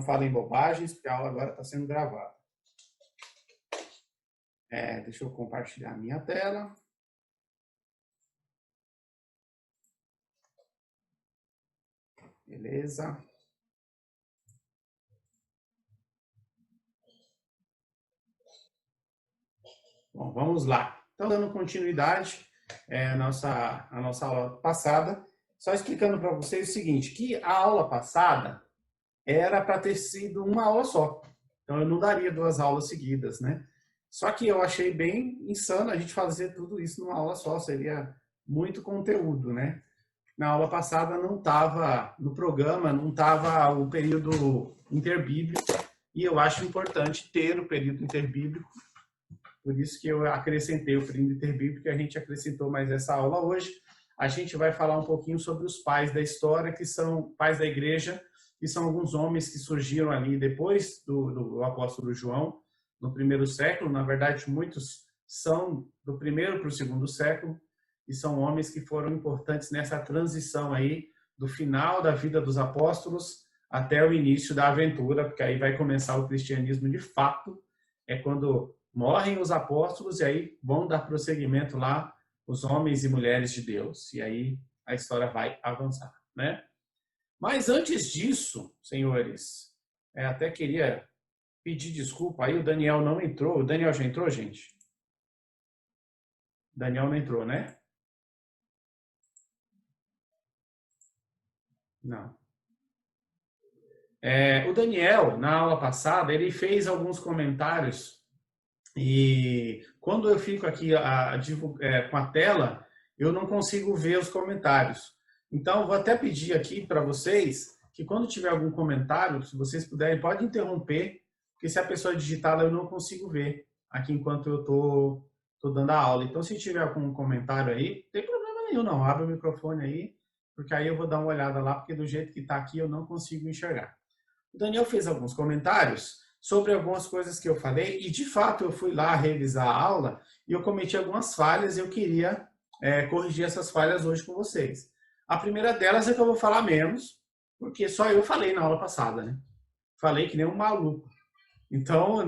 não falem bobagens, porque a aula agora está sendo gravada. Deixa eu compartilhar a minha tela. Beleza. Bom, vamos lá. Então, dando continuidade à nossa aula passada, só explicando para vocês o seguinte, que a aula passada era para ter sido uma aula só. Então, eu não daria 2 aulas seguidas, né? Só que eu achei bem insano a gente fazer tudo isso numa aula só, seria muito conteúdo, né? Na aula passada não estava, no programa, não estava o período interbíblico, e eu acho importante ter o período interbíblico, por isso que eu acrescentei o período interbíblico, e a gente acrescentou mais essa aula hoje. A gente vai falar um pouquinho sobre os pais da história, que são pais da igreja, que são alguns homens que surgiram ali depois do apóstolo João, no 1º século. Na verdade, muitos são do 1º para o 2º século, e são homens que foram importantes nessa transição aí, do final da vida dos apóstolos até o início da aventura, porque aí vai começar o cristianismo de fato, é quando morrem os apóstolos e aí vão dar prosseguimento lá os homens e mulheres de Deus. E aí a história vai avançar, né? Mas antes disso, senhores, até queria pedir desculpa aí, o Daniel não entrou. O Daniel já entrou, gente? Daniel não entrou, né? Não. O Daniel, na aula passada, ele fez alguns comentários e quando eu fico aqui com a tela, eu não consigo ver os comentários. Então, vou até pedir aqui para vocês que quando tiver algum comentário, se vocês puderem, pode interromper, porque se a pessoa digitar, eu não consigo ver aqui enquanto eu tô dando a aula. Então, se tiver algum comentário aí, não tem problema nenhum, não. Abre o microfone aí, porque aí eu vou dar uma olhada lá, porque do jeito que está aqui eu não consigo enxergar. O Daniel fez alguns comentários sobre algumas coisas que eu falei e, de fato, eu fui lá revisar a aula e eu cometi algumas falhas e eu queria corrigir essas falhas hoje com vocês. A primeira delas é que eu vou falar menos, porque só eu falei na aula passada, né? Falei que nem um maluco. Então, eu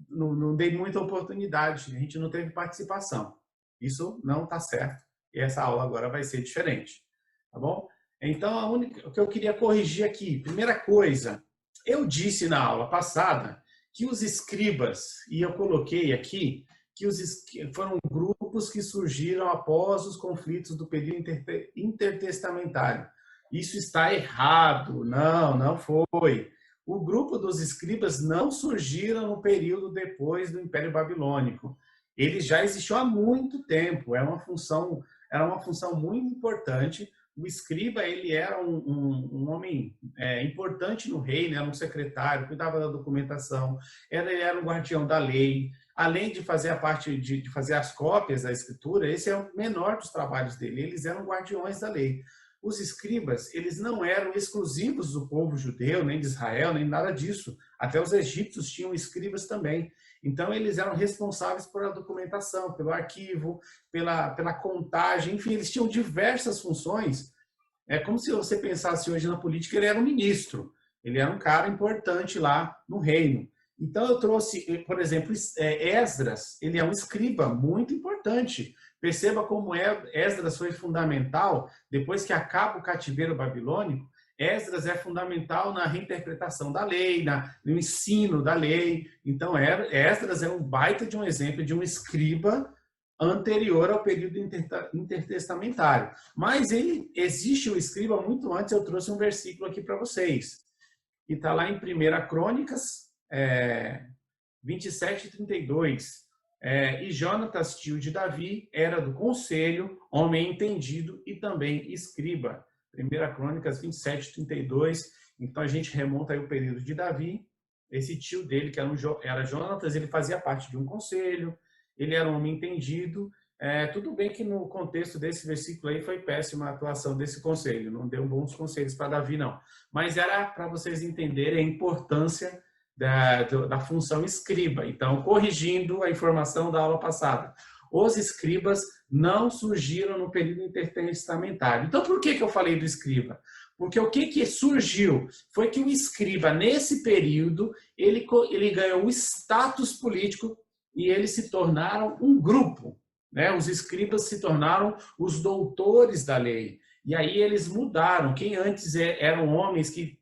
não dei muita oportunidade, a gente não teve participação. Isso não está certo e essa aula agora vai ser diferente, tá bom? Então, o que eu queria corrigir aqui, primeira coisa, eu disse na aula passada que os escribas, e eu coloquei aqui, que foram grupos que surgiram após os conflitos do período intertestamentário. Isso está errado, não foi. O grupo dos escribas não surgiram no período depois do Império Babilônico. Ele já existiu há muito tempo, era uma função muito importante. O escriba, ele era um homem importante no reino, era um secretário, cuidava da documentação, ele era um guardião da lei. Além de fazer a parte de fazer as cópias da escritura, esse é o menor dos trabalhos dele, eles eram guardiões da lei. Os escribas, eles não eram exclusivos do povo judeu, nem de Israel, nem nada disso. Até os egípcios tinham escribas também. Então, eles eram responsáveis pela documentação, pelo arquivo, pela contagem, enfim, eles tinham diversas funções. É como se você pensasse hoje na política, ele era um ministro, ele era um cara importante lá no reino. Então, eu trouxe, por exemplo, Esdras, ele é um escriba muito importante. Perceba como Esdras foi fundamental, depois que acaba o cativeiro babilônico, Esdras é fundamental na reinterpretação da lei, no ensino da lei. Então, Esdras é um baita de um exemplo de um escriba anterior ao período intertestamentário. Mas existe o escriba muito antes, eu trouxe um versículo aqui para vocês, que está lá em 1 Crônicas 27 e 32. E Jonatas, tio de Davi, era do conselho, homem entendido e também escriba. 1 Crônicas 27 e 32. Então, a gente remonta aí o período de Davi. Esse tio dele, que era Jonatas, ele fazia parte de um conselho, ele era um homem entendido. Tudo bem que no contexto desse versículo aí foi péssima a atuação desse conselho, não deu bons conselhos para Davi, não. Mas era para vocês entenderem a importância da função escriba. Então, corrigindo a informação da aula passada, os escribas não surgiram no período intertestamentário. Então, por que eu falei do escriba? Porque o que surgiu? Foi que o escriba, nesse período, ele ganhou um status político e eles se tornaram um grupo, né? Os escribas se tornaram os doutores da lei. E aí eles mudaram. Quem antes eram homens que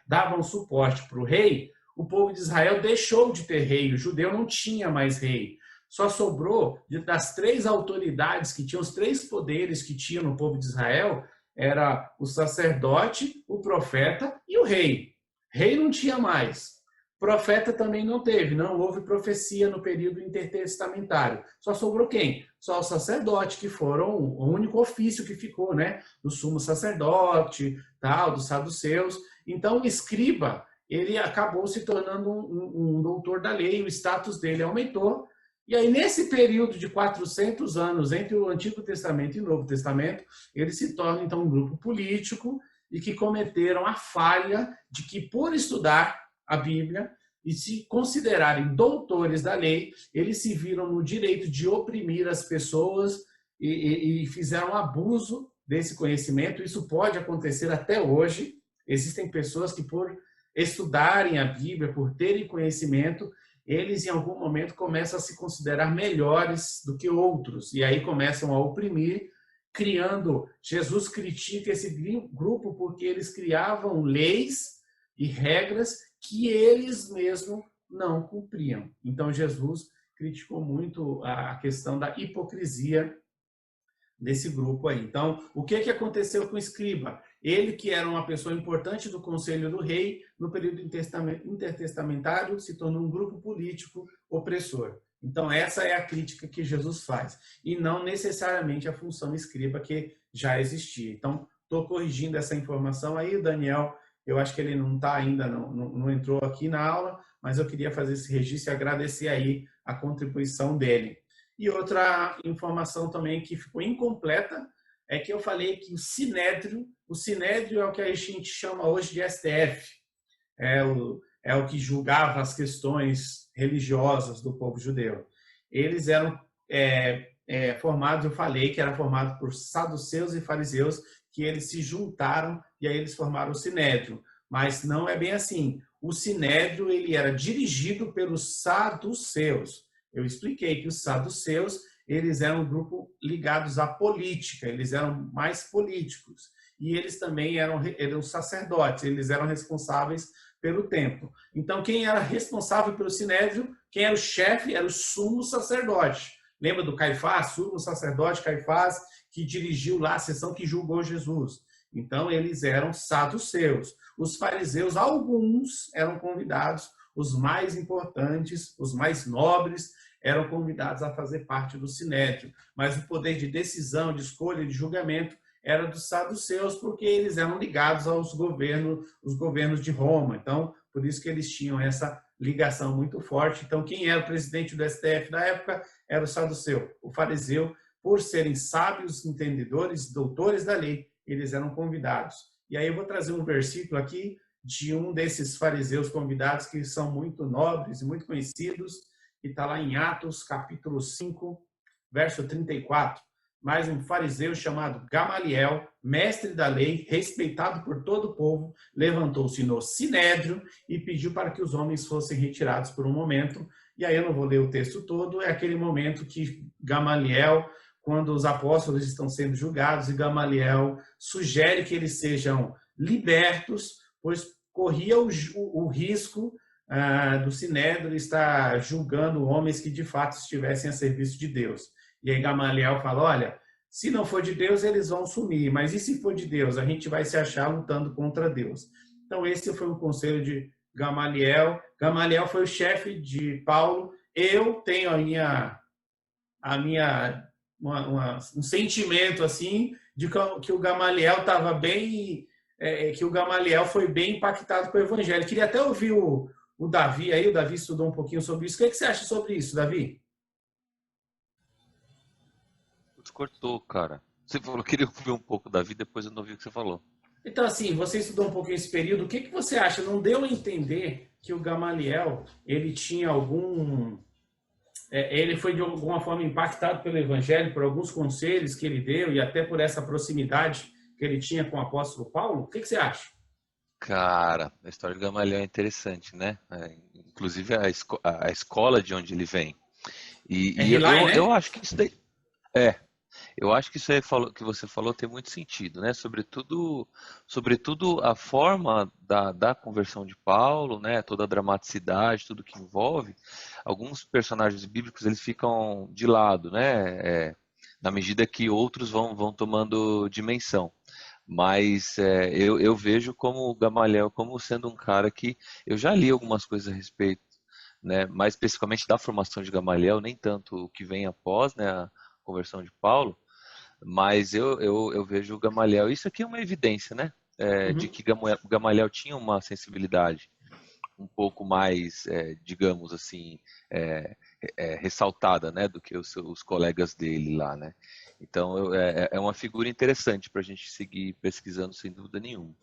davam suporte para o rei, o povo de Israel deixou de ter rei. O judeu não tinha mais rei. Só sobrou, das 3 autoridades que tinham, os 3 poderes que tinha no povo de Israel, era o sacerdote, o profeta e o rei. Rei não tinha mais. Profeta também não teve, não houve profecia no período intertestamentário. Só sobrou quem? Só o sacerdote, que foram o único ofício que ficou, né? Do sumo sacerdote, tal, dos saduceus. Então, o escriba, ele acabou se tornando um doutor da lei, o status dele aumentou. E aí, nesse período de 400 anos, entre o Antigo Testamento e o Novo Testamento, ele se torna, então, um grupo político e que cometeram a falha de que, por estudar a Bíblia e se considerarem doutores da lei, eles se viram no direito de oprimir as pessoas e fizeram abuso desse conhecimento. Isso pode acontecer até hoje. Existem pessoas que, por estudarem a Bíblia, por terem conhecimento, eles em algum momento começam a se considerar melhores do que outros e aí começam a oprimir, criando... Jesus critica esse grupo porque eles criavam leis e regras que eles mesmos não cumpriam. Então, Jesus criticou muito a questão da hipocrisia desse grupo aí. Então, o que aconteceu com o escriba? Ele, que era uma pessoa importante do conselho do rei, no período intertestamentário, se tornou um grupo político opressor. Então, essa é a crítica que Jesus faz. E não necessariamente a função escriba que já existia. Então, estou corrigindo essa informação aí, o Daniel. Eu acho que ele não está ainda, não entrou aqui na aula, mas eu queria fazer esse registro e agradecer aí a contribuição dele. E outra informação também que ficou incompleta é que eu falei que o Sinédrio é o que a gente chama hoje de STF, é o que julgava as questões religiosas do povo judeu. Eles eram formados, eu falei que era formado por saduceus e fariseus, que eles se juntaram e aí eles formaram o Sinédrio. Mas não é bem assim. O Sinédrio ele era dirigido pelos saduceus. Eu expliquei que os saduceus eles eram um grupo ligados à política, eles eram mais políticos. E eles também eram sacerdotes, eles eram responsáveis pelo templo. Então, quem era responsável pelo Sinédrio, quem era o chefe, era o sumo sacerdote. Lembra do Caifás, sumo sacerdote Caifás, que dirigiu lá a sessão que julgou Jesus. Então, eles eram saduceus. Os fariseus, alguns eram convidados, os mais importantes, os mais nobres, eram convidados a fazer parte do Sinédrio. Mas o poder de decisão, de escolha, de julgamento, era dos saduceus, porque eles eram ligados aos governos de Roma. Então, por isso que eles tinham essa ligação muito forte. Então, quem era o presidente do STF da época era o saduceu. O fariseu, por serem sábios, entendedores, doutores da lei, eles eram convidados. E aí eu vou trazer um versículo aqui de um desses fariseus convidados que são muito nobres e muito conhecidos, que está lá em Atos, capítulo 5, verso 34. Mas um fariseu chamado Gamaliel, mestre da lei, respeitado por todo o povo, levantou-se no Sinédrio e pediu para que os homens fossem retirados por um momento. E aí eu não vou ler o texto todo, é aquele momento que Gamaliel, quando os apóstolos estão sendo julgados, e Gamaliel sugere que eles sejam libertos, pois corria o risco do Sinédrio estar julgando homens que de fato estivessem a serviço de Deus. E aí Gamaliel fala, olha, se não for de Deus, eles vão sumir, mas e se for de Deus? A gente vai se achar lutando contra Deus. Então esse foi o conselho de Gamaliel. Gamaliel foi o chefe de Paulo. Eu tenho um sentimento assim de que o Gamaliel estava bem, que o Gamaliel foi bem impactado com o evangelho. Queria até ouvir o Davi aí, o Davi estudou um pouquinho sobre isso. O que você acha sobre isso, Davi? Cortou, cara. Você falou que queria ouvir um pouco, Davi, depois eu não ouvi o que você falou. Então, assim, você estudou um pouquinho esse período, o que você acha? Não deu a entender que o Gamaliel, ele tinha ele foi de alguma forma impactado pelo evangelho, por alguns conselhos que ele deu e até por essa proximidade que ele tinha com o apóstolo Paulo? O que você acha? Cara, a história de Gamaliel é interessante, né? Inclusive a escola de onde ele vem. É E Hillel, eu né? acho que isso daí. É, eu acho que isso aí que você falou tem muito sentido, né? Sobretudo a forma da conversão de Paulo, né? Toda a dramaticidade, tudo que envolve. Alguns personagens bíblicos eles ficam de lado, né? Na medida que outros vão tomando dimensão. Mas eu vejo como o Gamaliel como sendo um cara que eu já li algumas coisas a respeito, né? Mais especificamente da formação de Gamaliel, nem tanto o que vem após, né? A conversão de Paulo, mas eu vejo o Gamaliel. Isso aqui é uma evidência, né? De Uhum. que Gamaliel tinha uma sensibilidade um pouco mais, digamos assim, é, ressaltada, né, do que os colegas dele lá, né? Então é uma figura interessante para a gente seguir pesquisando sem dúvida nenhuma.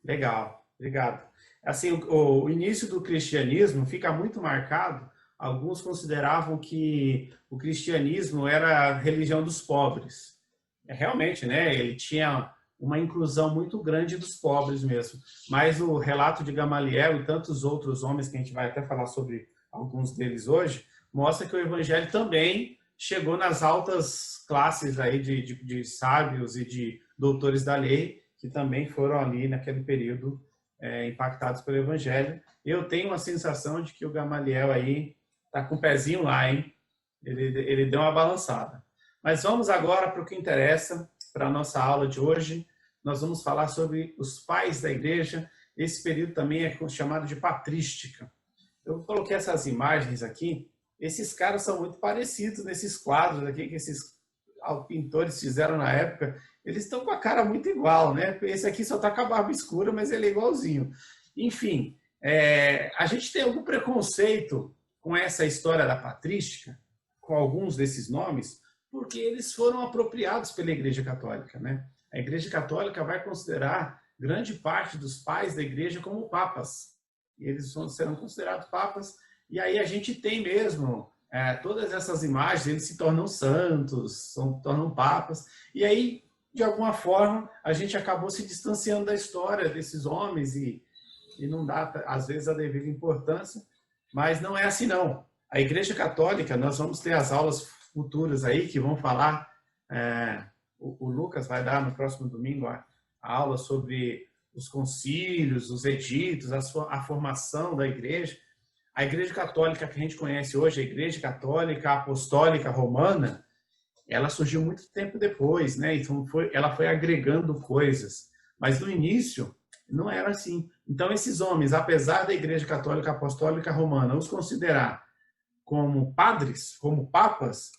Legal, obrigado. Assim, o início do cristianismo fica muito marcado. Alguns consideravam que o cristianismo era a religião dos pobres. Realmente, né? Ele tinha uma inclusão muito grande dos pobres mesmo. Mas o relato de Gamaliel e tantos outros homens, que a gente vai até falar sobre alguns deles hoje, mostra que o evangelho também chegou nas altas classes aí de sábios e de doutores da lei, que também foram ali naquele período impactados pelo evangelho. Eu tenho uma sensação de que o Gamaliel aí tá com o pezinho lá, hein? Ele deu uma balançada. Mas vamos agora para o que interessa, para a nossa aula de hoje. Nós vamos falar sobre os pais da igreja. Esse período também é chamado de patrística. Eu coloquei essas imagens aqui. Esses caras são muito parecidos nesses quadros aqui que esses pintores fizeram na época. Eles estão com a cara muito igual, né? Esse aqui só está com a barba escura, mas ele é igualzinho. Enfim, a gente tem algum preconceito com essa história da patrística, com alguns desses nomes, porque eles foram apropriados pela Igreja Católica, né? A Igreja Católica vai considerar grande parte dos pais da Igreja como papas. Eles serão considerados papas. E aí a gente tem mesmo todas essas imagens, eles se tornam santos, tornam papas. E aí, de alguma forma, a gente acabou se distanciando da história desses homens e não dá, às vezes, a devida importância. Mas não é assim, não. A Igreja Católica, nós vamos ter as aulas futuras aí que vão falar. O Lucas vai dar no próximo domingo a aula sobre os concílios, os editos, a formação da igreja. A Igreja Católica que a gente conhece hoje, a Igreja Católica Apostólica Romana, ela surgiu muito tempo depois, né? Então ela foi agregando coisas. Mas no início não era assim. Então esses homens, apesar da Igreja Católica Apostólica Romana os considerar como padres, como papas,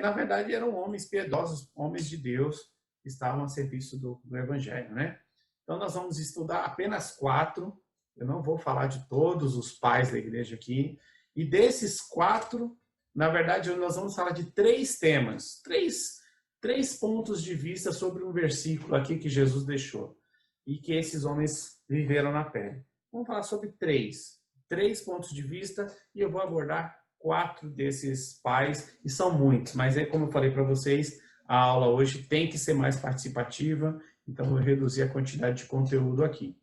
na verdade eram homens piedosos, homens de Deus, que estavam a serviço do Evangelho, né? Então nós vamos estudar apenas 4, eu não vou falar de todos os pais da igreja aqui, e desses 4, na verdade nós vamos falar de 3 temas, três pontos de vista sobre um versículo aqui que Jesus deixou, e que esses homens viveram na pele. Vamos falar sobre 3 pontos de vista, e eu vou abordar 4 desses pais, e são muitos, mas como eu falei para vocês, a aula hoje tem que ser mais participativa, então vou reduzir a quantidade de conteúdo aqui.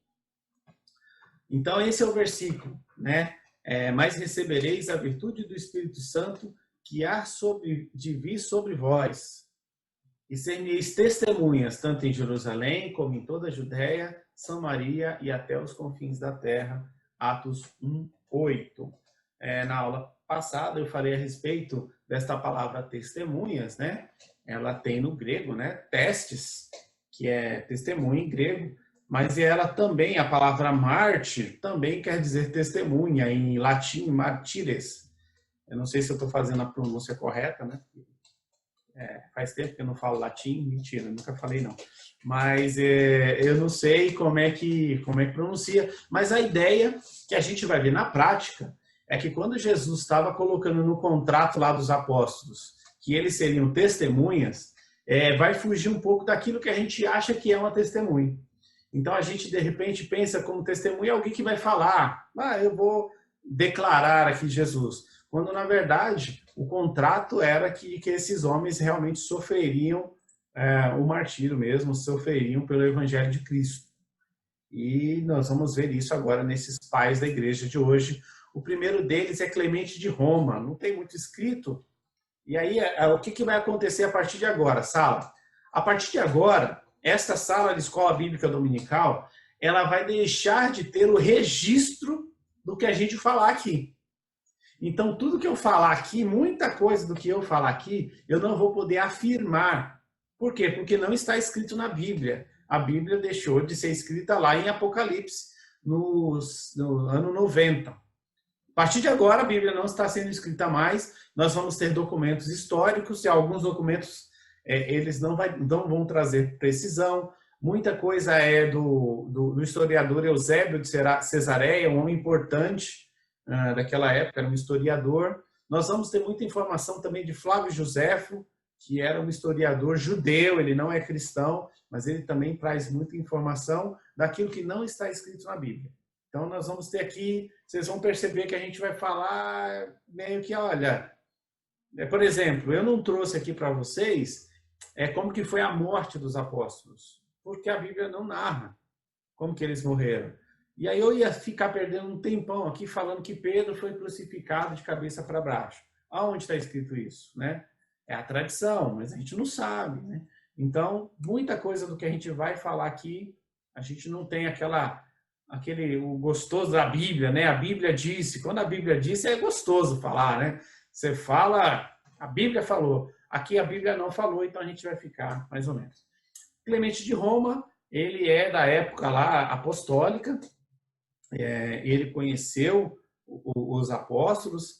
Então esse é o versículo, né? Mas recebereis a virtude do Espírito Santo que há de vir sobre vós, e sereis testemunhas, tanto em Jerusalém, como em toda a Judéia, Samaria e até os confins da terra. Atos 1:8. Na aula passada eu falei a respeito desta palavra testemunhas, né? Ela tem no grego, né? Testes, que é testemunha em grego, mas ela também, a palavra mártir, também quer dizer testemunha, em latim, martires. Eu não sei se eu estou fazendo a pronúncia correta, né? Faz tempo que eu não falo latim, mentira, nunca falei não. Mas eu não sei como é que pronuncia. Mas a ideia que a gente vai ver na prática é que quando Jesus estava colocando no contrato lá dos apóstolos que eles seriam testemunhas, vai fugir um pouco daquilo que a gente acha que é uma testemunha. Então a gente de repente pensa como testemunha alguém que vai falar, eu vou declarar aqui Jesus, quando na verdade o contrato era que esses homens realmente sofreriam o martírio mesmo, sofreriam pelo Evangelho de Cristo. E nós vamos ver isso agora nesses pais da igreja de hoje. O primeiro deles é Clemente de Roma, não tem muito escrito. E aí, o que vai acontecer a partir de agora, sala? A partir de agora, esta sala de escola bíblica dominical, ela vai deixar de ter o registro do que a gente falar aqui. Então, tudo que eu falar aqui, muita coisa do que eu falar aqui, eu não vou poder afirmar. Por quê? Porque não está escrito na Bíblia. A Bíblia deixou de ser escrita lá em Apocalipse, no ano 90. A partir de agora, a Bíblia não está sendo escrita mais. Nós vamos ter documentos históricos e alguns documentos eles não vão trazer precisão. Muita coisa é do historiador Eusébio de Cesareia, um homem importante daquela época, era um historiador. Nós vamos ter muita informação também de Flávio Joséfo, que era um historiador judeu, ele não é cristão, mas ele também traz muita informação daquilo que não está escrito na Bíblia. Então, nós vamos ter aqui, vocês vão perceber que a gente vai falar meio que, olha, por exemplo, eu não trouxe aqui para vocês como que foi a morte dos apóstolos, porque a Bíblia não narra como que eles morreram. E aí eu ia ficar perdendo um tempão aqui falando que Pedro foi crucificado de cabeça para baixo. Aonde está escrito isso, né? É a tradição, mas a gente não sabe, né? Então, muita coisa do que a gente vai falar aqui, a gente não tem o gostoso da Bíblia, né? A Bíblia disse. Quando a Bíblia disse, é gostoso falar, né? Você fala, a Bíblia falou. Aqui a Bíblia não falou, então a gente vai ficar mais ou menos. Clemente de Roma, ele é da época lá apostólica, ele conheceu os apóstolos,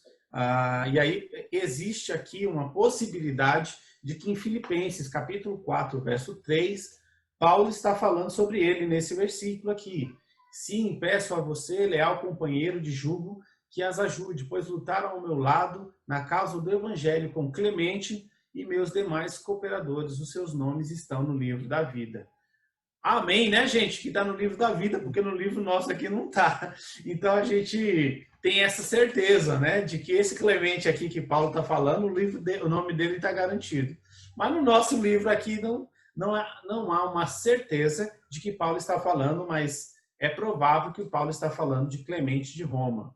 e aí existe aqui uma possibilidade de que em Filipenses, capítulo 4, verso 3, Paulo está falando sobre ele nesse versículo aqui. Sim, peço a você, leal companheiro de jugo, que as ajude, pois lutaram ao meu lado na causa do Evangelho com Clemente e meus demais cooperadores. Os seus nomes estão no livro da vida. Amém, né, gente? Que está no livro da vida, porque no livro nosso aqui não está. Então a gente tem essa certeza, né, de que esse Clemente aqui que Paulo está falando, o nome dele está garantido. Mas no nosso livro aqui não há uma certeza de que Paulo está falando, mas é provável que o Paulo está falando de Clemente de Roma.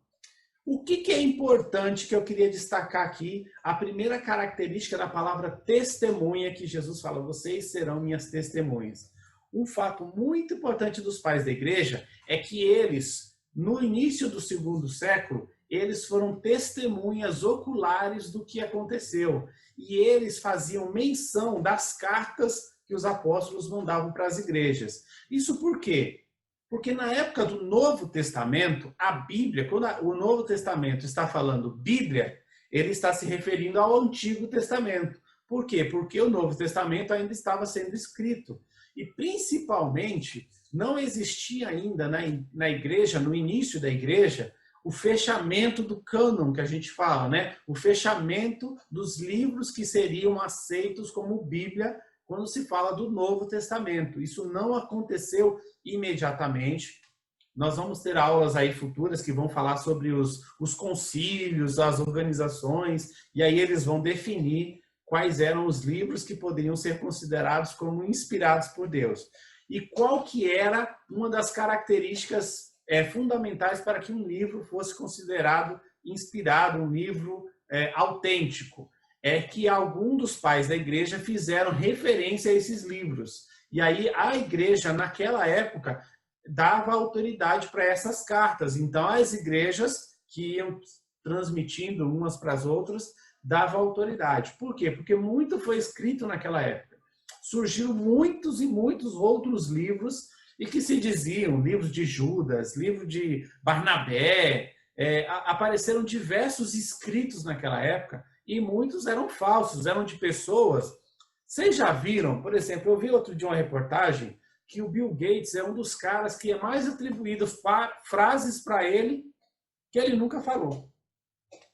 O que é importante que eu queria destacar aqui? A primeira característica da palavra testemunha que Jesus fala, vocês serão minhas testemunhas. Um fato muito importante dos pais da igreja é que eles, no início do segundo século, eles foram testemunhas oculares do que aconteceu. E eles faziam menção das cartas que os apóstolos mandavam para as igrejas. Isso por quê? Porque na época do Novo Testamento, a Bíblia, quando o Novo Testamento está falando Bíblia, ele está se referindo ao Antigo Testamento. Por quê? Porque o Novo Testamento ainda estava sendo escrito. E, principalmente, não existia ainda na igreja, no início da igreja, o fechamento do cânon, que a gente fala, né? O fechamento dos livros que seriam aceitos como Bíblia quando se fala do Novo Testamento. Isso não aconteceu imediatamente. Nós vamos ter aulas aí futuras que vão falar sobre os concílios, as organizações, e aí eles vão definir quais eram os livros que poderiam ser considerados como inspirados por Deus. E qual que era uma das características fundamentais para que um livro fosse considerado inspirado, um livro autêntico. É que algum dos pais da igreja fizeram referência a esses livros. E aí a igreja, naquela época, dava autoridade para essas cartas. Então, as igrejas que iam transmitindo umas para as outras, dava autoridade. Por quê? Porque muito foi escrito naquela época. Surgiram muitos e muitos outros livros e que se diziam livros de Judas, livro de Barnabé, apareceram diversos escritos naquela época e muitos eram falsos, eram de pessoas. Vocês já viram, por exemplo, eu vi outro dia uma reportagem que o Bill Gates é um dos caras que é mais atribuído frases para ele que ele nunca falou.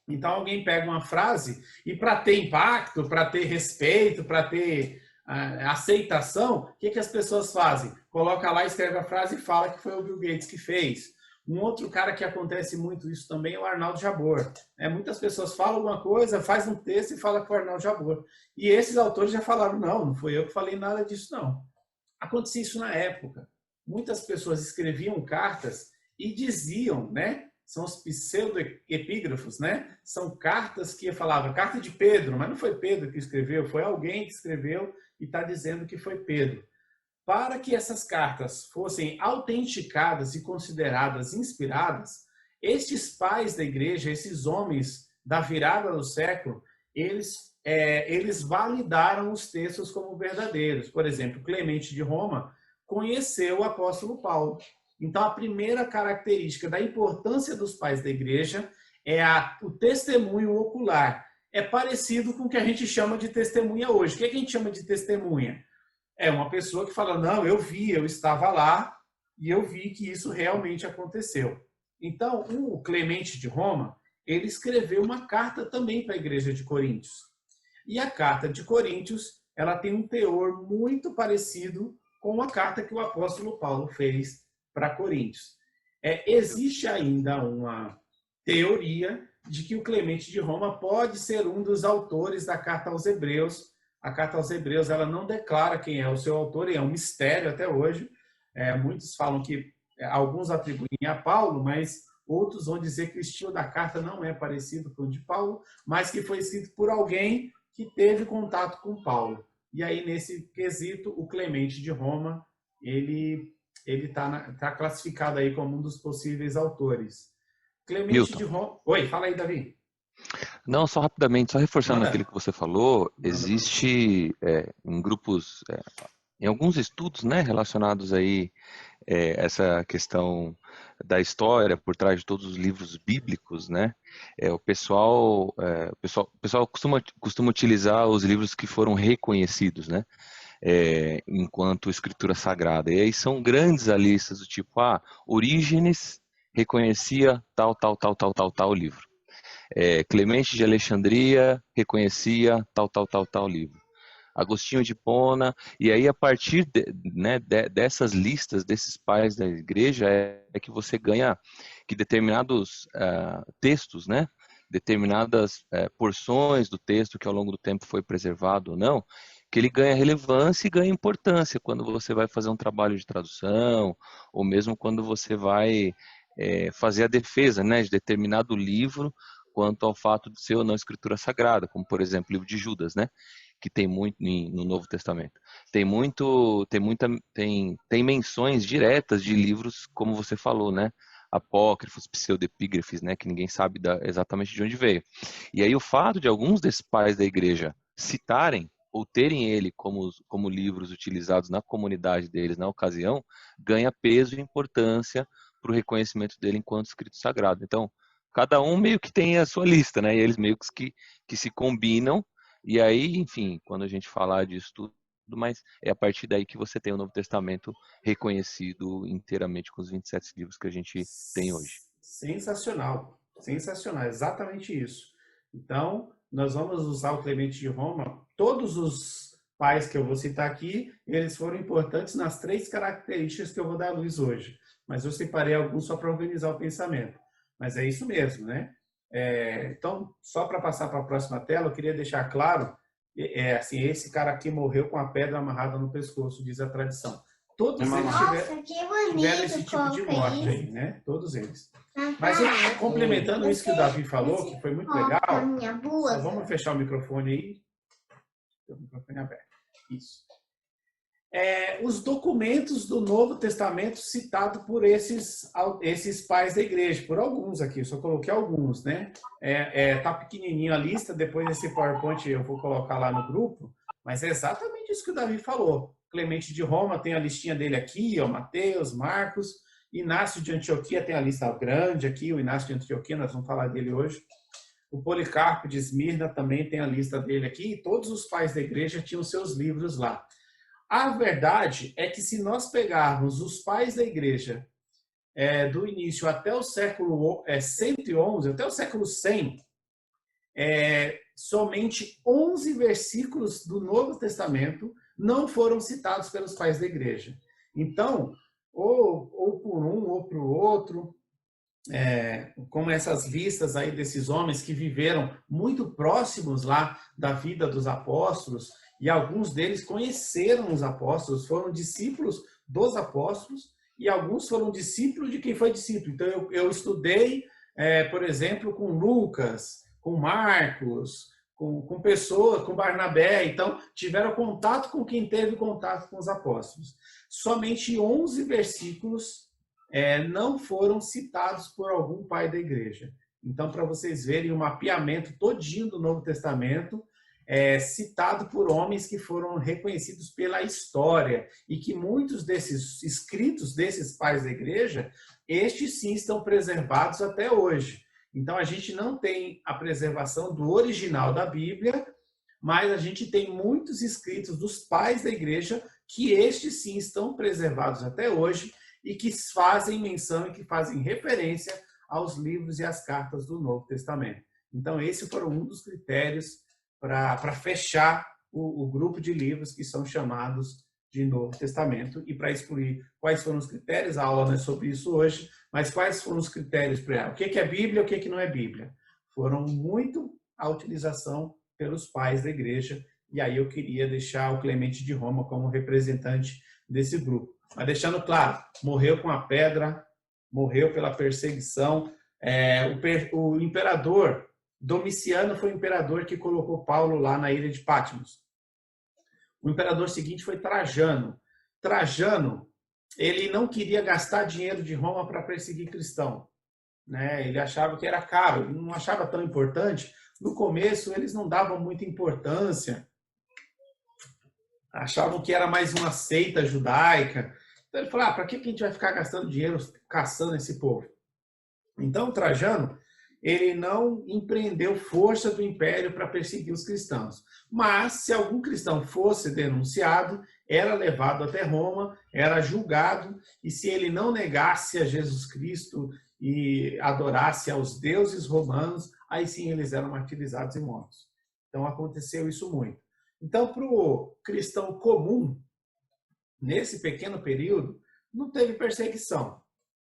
Então alguém pega uma frase e para ter impacto, para ter respeito, para ter aceitação, o que as pessoas fazem? Coloca lá, escreve a frase e fala que foi o Bill Gates que fez. Um outro cara que acontece muito isso também é o Arnaldo Jabor. Muitas pessoas falam alguma coisa, faz um texto e fala que é o Arnaldo Jabor. E esses autores já falaram, não foi eu que falei nada disso, não. Acontecia isso na época. Muitas pessoas escreviam cartas e diziam, né? São os pseudo-epígrafos, né? São cartas que falavam, carta de Pedro, mas não foi Pedro que escreveu, foi alguém que escreveu e está dizendo que foi Pedro. Para que essas cartas fossem autenticadas e consideradas inspiradas, estes pais da igreja, esses homens da virada do século, eles validaram os textos como verdadeiros. Por exemplo, Clemente de Roma conheceu o apóstolo Paulo. Então, a primeira característica da importância dos pais da igreja é o testemunho ocular. É parecido com o que a gente chama de testemunha hoje. O que a gente chama de testemunha? É uma pessoa que fala, não, eu vi, eu estava lá e eu vi que isso realmente aconteceu. Então, o Clemente de Roma, ele escreveu uma carta também para a igreja de Coríntios. E a carta de Coríntios, ela tem um teor muito parecido com a carta que o apóstolo Paulo fez para Coríntios. Existe ainda uma teoria de que o Clemente de Roma pode ser um dos autores da carta aos Hebreus. A carta aos Hebreus, ela não declara quem é o seu autor, e é um mistério até hoje. Muitos falam que alguns atribuem a Paulo, mas outros vão dizer que o estilo da carta não é parecido com o de Paulo, mas que foi escrito por alguém que teve contato com Paulo. E aí, nesse quesito, o Clemente de Roma, ele está classificado aí como um dos possíveis autores. Clemente Milton. de Roma... Oi, fala aí, Davi. Não, só rapidamente, só reforçando aquilo que você falou, existe em grupos, em alguns estudos, né, relacionados aí essa questão da história por trás de todos os livros bíblicos, né? O pessoal costuma utilizar os livros que foram reconhecidos, né? Enquanto escritura sagrada. E aí são grandes listas do tipo, Orígenes reconhecia tal livro. Clemente de Alexandria reconhecia tal livro. Agostinho de Hipona, e aí a partir dessas listas, desses pais da igreja, é que você ganha que determinados textos, né, determinadas porções do texto que ao longo do tempo foi preservado ou não, que ele ganha relevância e ganha importância quando você vai fazer um trabalho de tradução, ou mesmo quando você vai fazer a defesa, né, de determinado livro quanto ao fato de ser ou não escritura sagrada, como por exemplo o livro de Judas, né, que tem muito no Novo Testamento. Tem menções diretas de livros, como você falou, né, apócrifos, pseudepígrafes, né, que ninguém sabe exatamente de onde veio. E aí o fato de alguns desses pais da igreja citarem ou terem ele como livros utilizados na comunidade deles na ocasião, ganha peso e importância para o reconhecimento dele enquanto escrito sagrado. Então, cada um meio que tem a sua lista, né? E eles meio que se combinam, e aí, enfim, quando a gente falar disso tudo, mas é a partir daí que você tem o Novo Testamento reconhecido inteiramente com os 27 livros que a gente tem hoje. Sensacional, sensacional, exatamente isso. Então, nós vamos usar o Clemente de Roma. Todos os pais que eu vou citar aqui, eles foram importantes nas 3 características que eu vou dar à luz hoje. Mas eu separei alguns só para organizar o pensamento. Mas é isso mesmo, né? Então, só para passar para a próxima tela, eu queria deixar claro, assim, esse cara aqui morreu com a pedra amarrada no pescoço, diz a tradição. Todos eles tiveram esse tipo de morte aí, né? Todos eles. Mas complementando isso que o Davi falou, que foi muito legal, só vamos fechar o microfone aí. O microfone aberto. Isso. Os documentos do Novo Testamento citados por esses pais da igreja, por alguns aqui, eu só coloquei alguns, né? Tá pequenininho a lista, depois desse PowerPoint eu vou colocar lá no grupo, mas é exatamente isso que o Davi falou. Clemente de Roma tem a listinha dele aqui, Mateus, Marcos, Inácio de Antioquia tem a lista grande aqui, o Inácio de Antioquia, nós vamos falar dele hoje. O Policarpo de Esmirna também tem a lista dele aqui, e todos os pais da igreja tinham seus livros lá. A verdade é que se nós pegarmos os pais da igreja do início até o século 111, até o século 100, somente 11 versículos do Novo Testamento não foram citados pelos pais da igreja. Então, ou por um ou para o outro, como essas listas aí desses homens que viveram muito próximos lá da vida dos apóstolos, e alguns deles conheceram os apóstolos, foram discípulos dos apóstolos, e alguns foram discípulos de quem foi discípulo. Então, eu estudei, por exemplo, com Lucas, com Marcos, com pessoas, com Barnabé. Então, tiveram contato com quem teve contato com os apóstolos. Somente 11 versículos não foram citados por algum pai da igreja. Então, para vocês verem o mapeamento todinho do Novo Testamento, citado por homens que foram reconhecidos pela história, e que muitos desses escritos desses pais da igreja, estes sim estão preservados até hoje. Então, a gente não tem a preservação do original da Bíblia, mas a gente tem muitos escritos dos pais da igreja que estes sim estão preservados até hoje, e que fazem menção e que fazem referência aos livros e às cartas do Novo Testamento. Então, esse foi um dos critérios para fechar o grupo de livros que são chamados de Novo Testamento. E para excluir quais foram os critérios, a aula não é sobre isso hoje, mas quais foram os critérios para o que é Bíblia e o que não é Bíblia. Foram muito a utilização pelos pais da igreja, e aí eu queria deixar o Clemente de Roma como representante desse grupo. Mas deixando claro, morreu com a pedra, morreu pela perseguição. O imperador Domiciano foi o imperador que colocou Paulo lá na ilha de Patmos. O imperador seguinte foi Trajano. Trajano, ele não queria gastar dinheiro de Roma para perseguir cristão, né? Ele achava que era caro, ele não achava tão importante. No começo, eles não davam muita importância, achavam que era mais uma seita judaica. Então ele falou, para que a gente vai ficar gastando dinheiro caçando esse povo? Então, Trajano, ele não empreendeu força do império para perseguir os cristãos. Mas, se algum cristão fosse denunciado, era levado até Roma, era julgado, e se ele não negasse a Jesus Cristo e adorasse aos deuses romanos, aí sim eles eram martirizados e mortos. Então, aconteceu isso muito. Então, para o cristão comum, nesse pequeno período, não teve perseguição.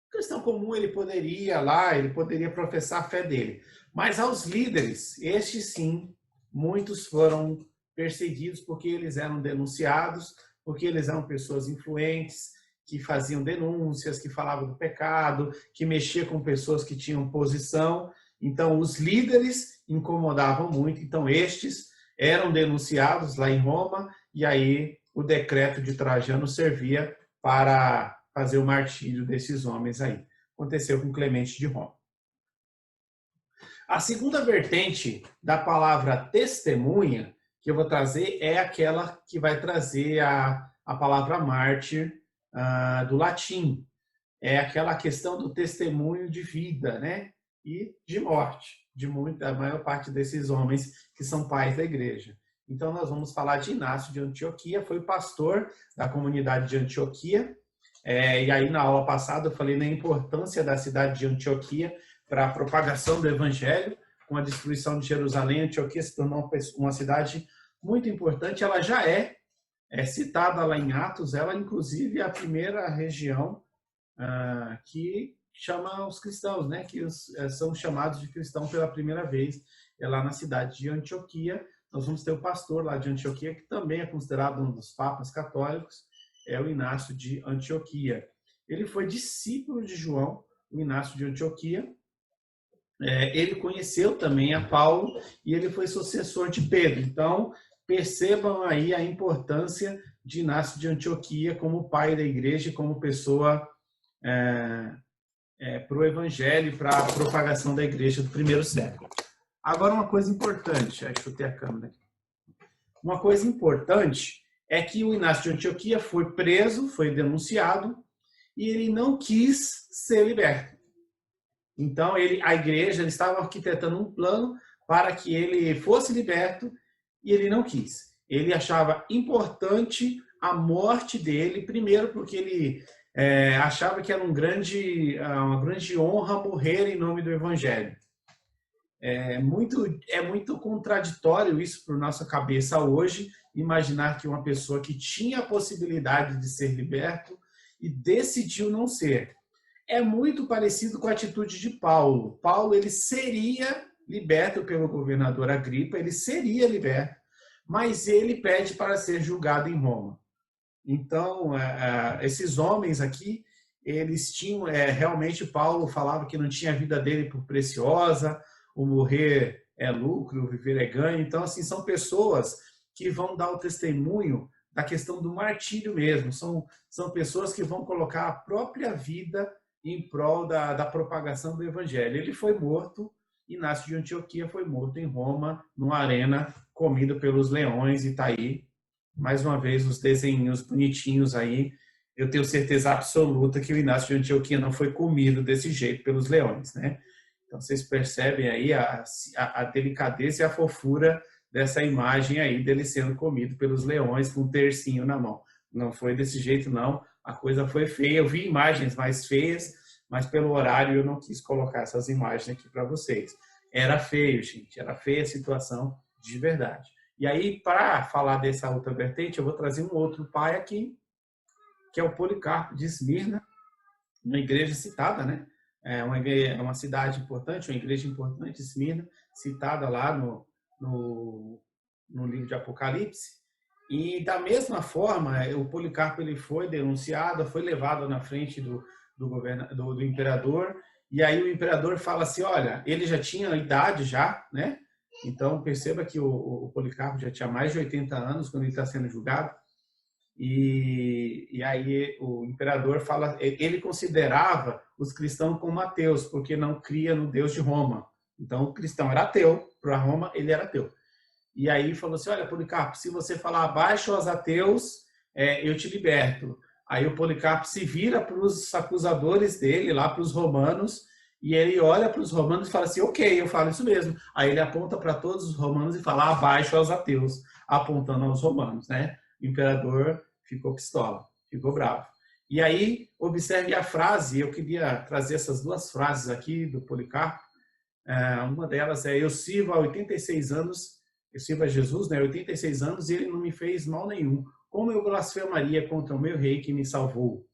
O cristão comum, ele poderia professar a fé dele. Mas aos líderes, estes sim, muitos foram perseguidos porque eles eram denunciados, porque eles eram pessoas influentes, que faziam denúncias, que falavam do pecado, que mexiam com pessoas que tinham posição. Então, os líderes incomodavam muito. Então, estes eram denunciados lá em Roma, e aí o decreto de Trajano servia para fazer o martírio desses homens aí. Aconteceu com Clemente de Roma. A segunda vertente da palavra testemunha que eu vou trazer é aquela que vai trazer a palavra mártir do latim. É aquela questão do testemunho de vida, né? E de morte, da maior parte desses homens que são pais da igreja. Então, nós vamos falar de Inácio de Antioquia, foi pastor da comunidade de Antioquia. E aí, na aula passada, eu falei na importância da cidade de Antioquia para a propagação do evangelho. Com a destruição de Jerusalém, Antioquia se tornou uma cidade muito importante. Ela já é citada lá em Atos, ela, inclusive, é a primeira região que chama os cristãos, né? Que são chamados de cristão pela primeira vez, lá na cidade de Antioquia. Nós vamos ter o pastor lá de Antioquia, que também é considerado um dos papas católicos, é o Inácio de Antioquia. Ele foi discípulo de João, o Inácio de Antioquia. Ele conheceu também a Paulo e ele foi sucessor de Pedro. Então, percebam aí a importância de Inácio de Antioquia como pai da igreja, como pessoa para o evangelho e para a propagação da igreja do primeiro século. Agora, uma coisa importante, chutei a câmera aqui. Uma coisa importante é que o Inácio de Antioquia foi preso, foi denunciado, e ele não quis ser liberto. Então, a igreja estava arquitetando um plano para que ele fosse liberto, e ele não quis. Ele achava importante a morte dele, primeiro porque ele achava que era uma grande honra morrer em nome do evangelho. É muito contraditório isso para nossa cabeça hoje, imaginar que uma pessoa que tinha a possibilidade de ser liberto e decidiu não ser. é muito parecido com a atitude de Paulo. Paulo, ele seria liberto pelo governador Agripa, ele seria liberto, mas ele pede para ser julgado em Roma. Então, esses homens aqui, eles tinham, realmente, Paulo falava que não tinha a vida dele por preciosa, o morrer é lucro, o viver é ganho. Então, assim, são pessoas que vão dar o testemunho da questão do martírio mesmo. São pessoas que vão colocar a própria vida em prol da propagação do evangelho. Ele foi morto, Inácio de Antioquia foi morto em Roma, numa arena, comido pelos leões, e está aí, mais uma vez, os desenhinhos bonitinhos aí. Eu tenho certeza absoluta que o Inácio de Antioquia não foi comido desse jeito pelos leões, né? Então, vocês percebem aí a delicadeza e a fofura dessa imagem aí dele sendo comido pelos leões com um tercinho na mão. Não foi desse jeito, não. A coisa foi feia. Eu vi imagens mais feias, mas pelo horário eu não quis colocar essas imagens aqui para vocês. Era feio, gente. Era feia a situação de verdade. E aí, para falar dessa outra vertente, eu vou trazer um outro pai aqui, que é o Policarpo de Esmirna, uma igreja citada, né? Uma cidade importante, uma igreja importante, Esmirna, citada lá no livro de Apocalipse. E da mesma forma, o Policarpo ele foi denunciado, foi levado na frente do imperador, e aí o imperador fala assim, olha, ele já tinha idade já, né? Então perceba que o Policarpo já tinha mais de 80 anos quando ele está sendo julgado, e aí o imperador fala, ele considerava os cristãos como ateus, porque não cria no Deus de Roma. Então o cristão era ateu, para Roma ele era ateu. E aí falou assim, olha, Policarpo, se você falar abaixo aos ateus, eu te liberto. Aí o Policarpo se vira para os acusadores dele, lá para os romanos, e ele olha para os romanos e fala assim, ok, eu falo isso mesmo. Aí ele aponta para todos os romanos e fala abaixo aos ateus, apontando aos romanos, né? O imperador ficou pistola, ficou bravo. E aí, observe a frase, eu queria trazer essas duas frases aqui do Policarpo. Uma delas é, eu sirvo há 86 anos, eu sirvo a Jesus, né, 86 anos, e ele não me fez mal nenhum. Como eu blasfemaria contra o meu rei que me salvou?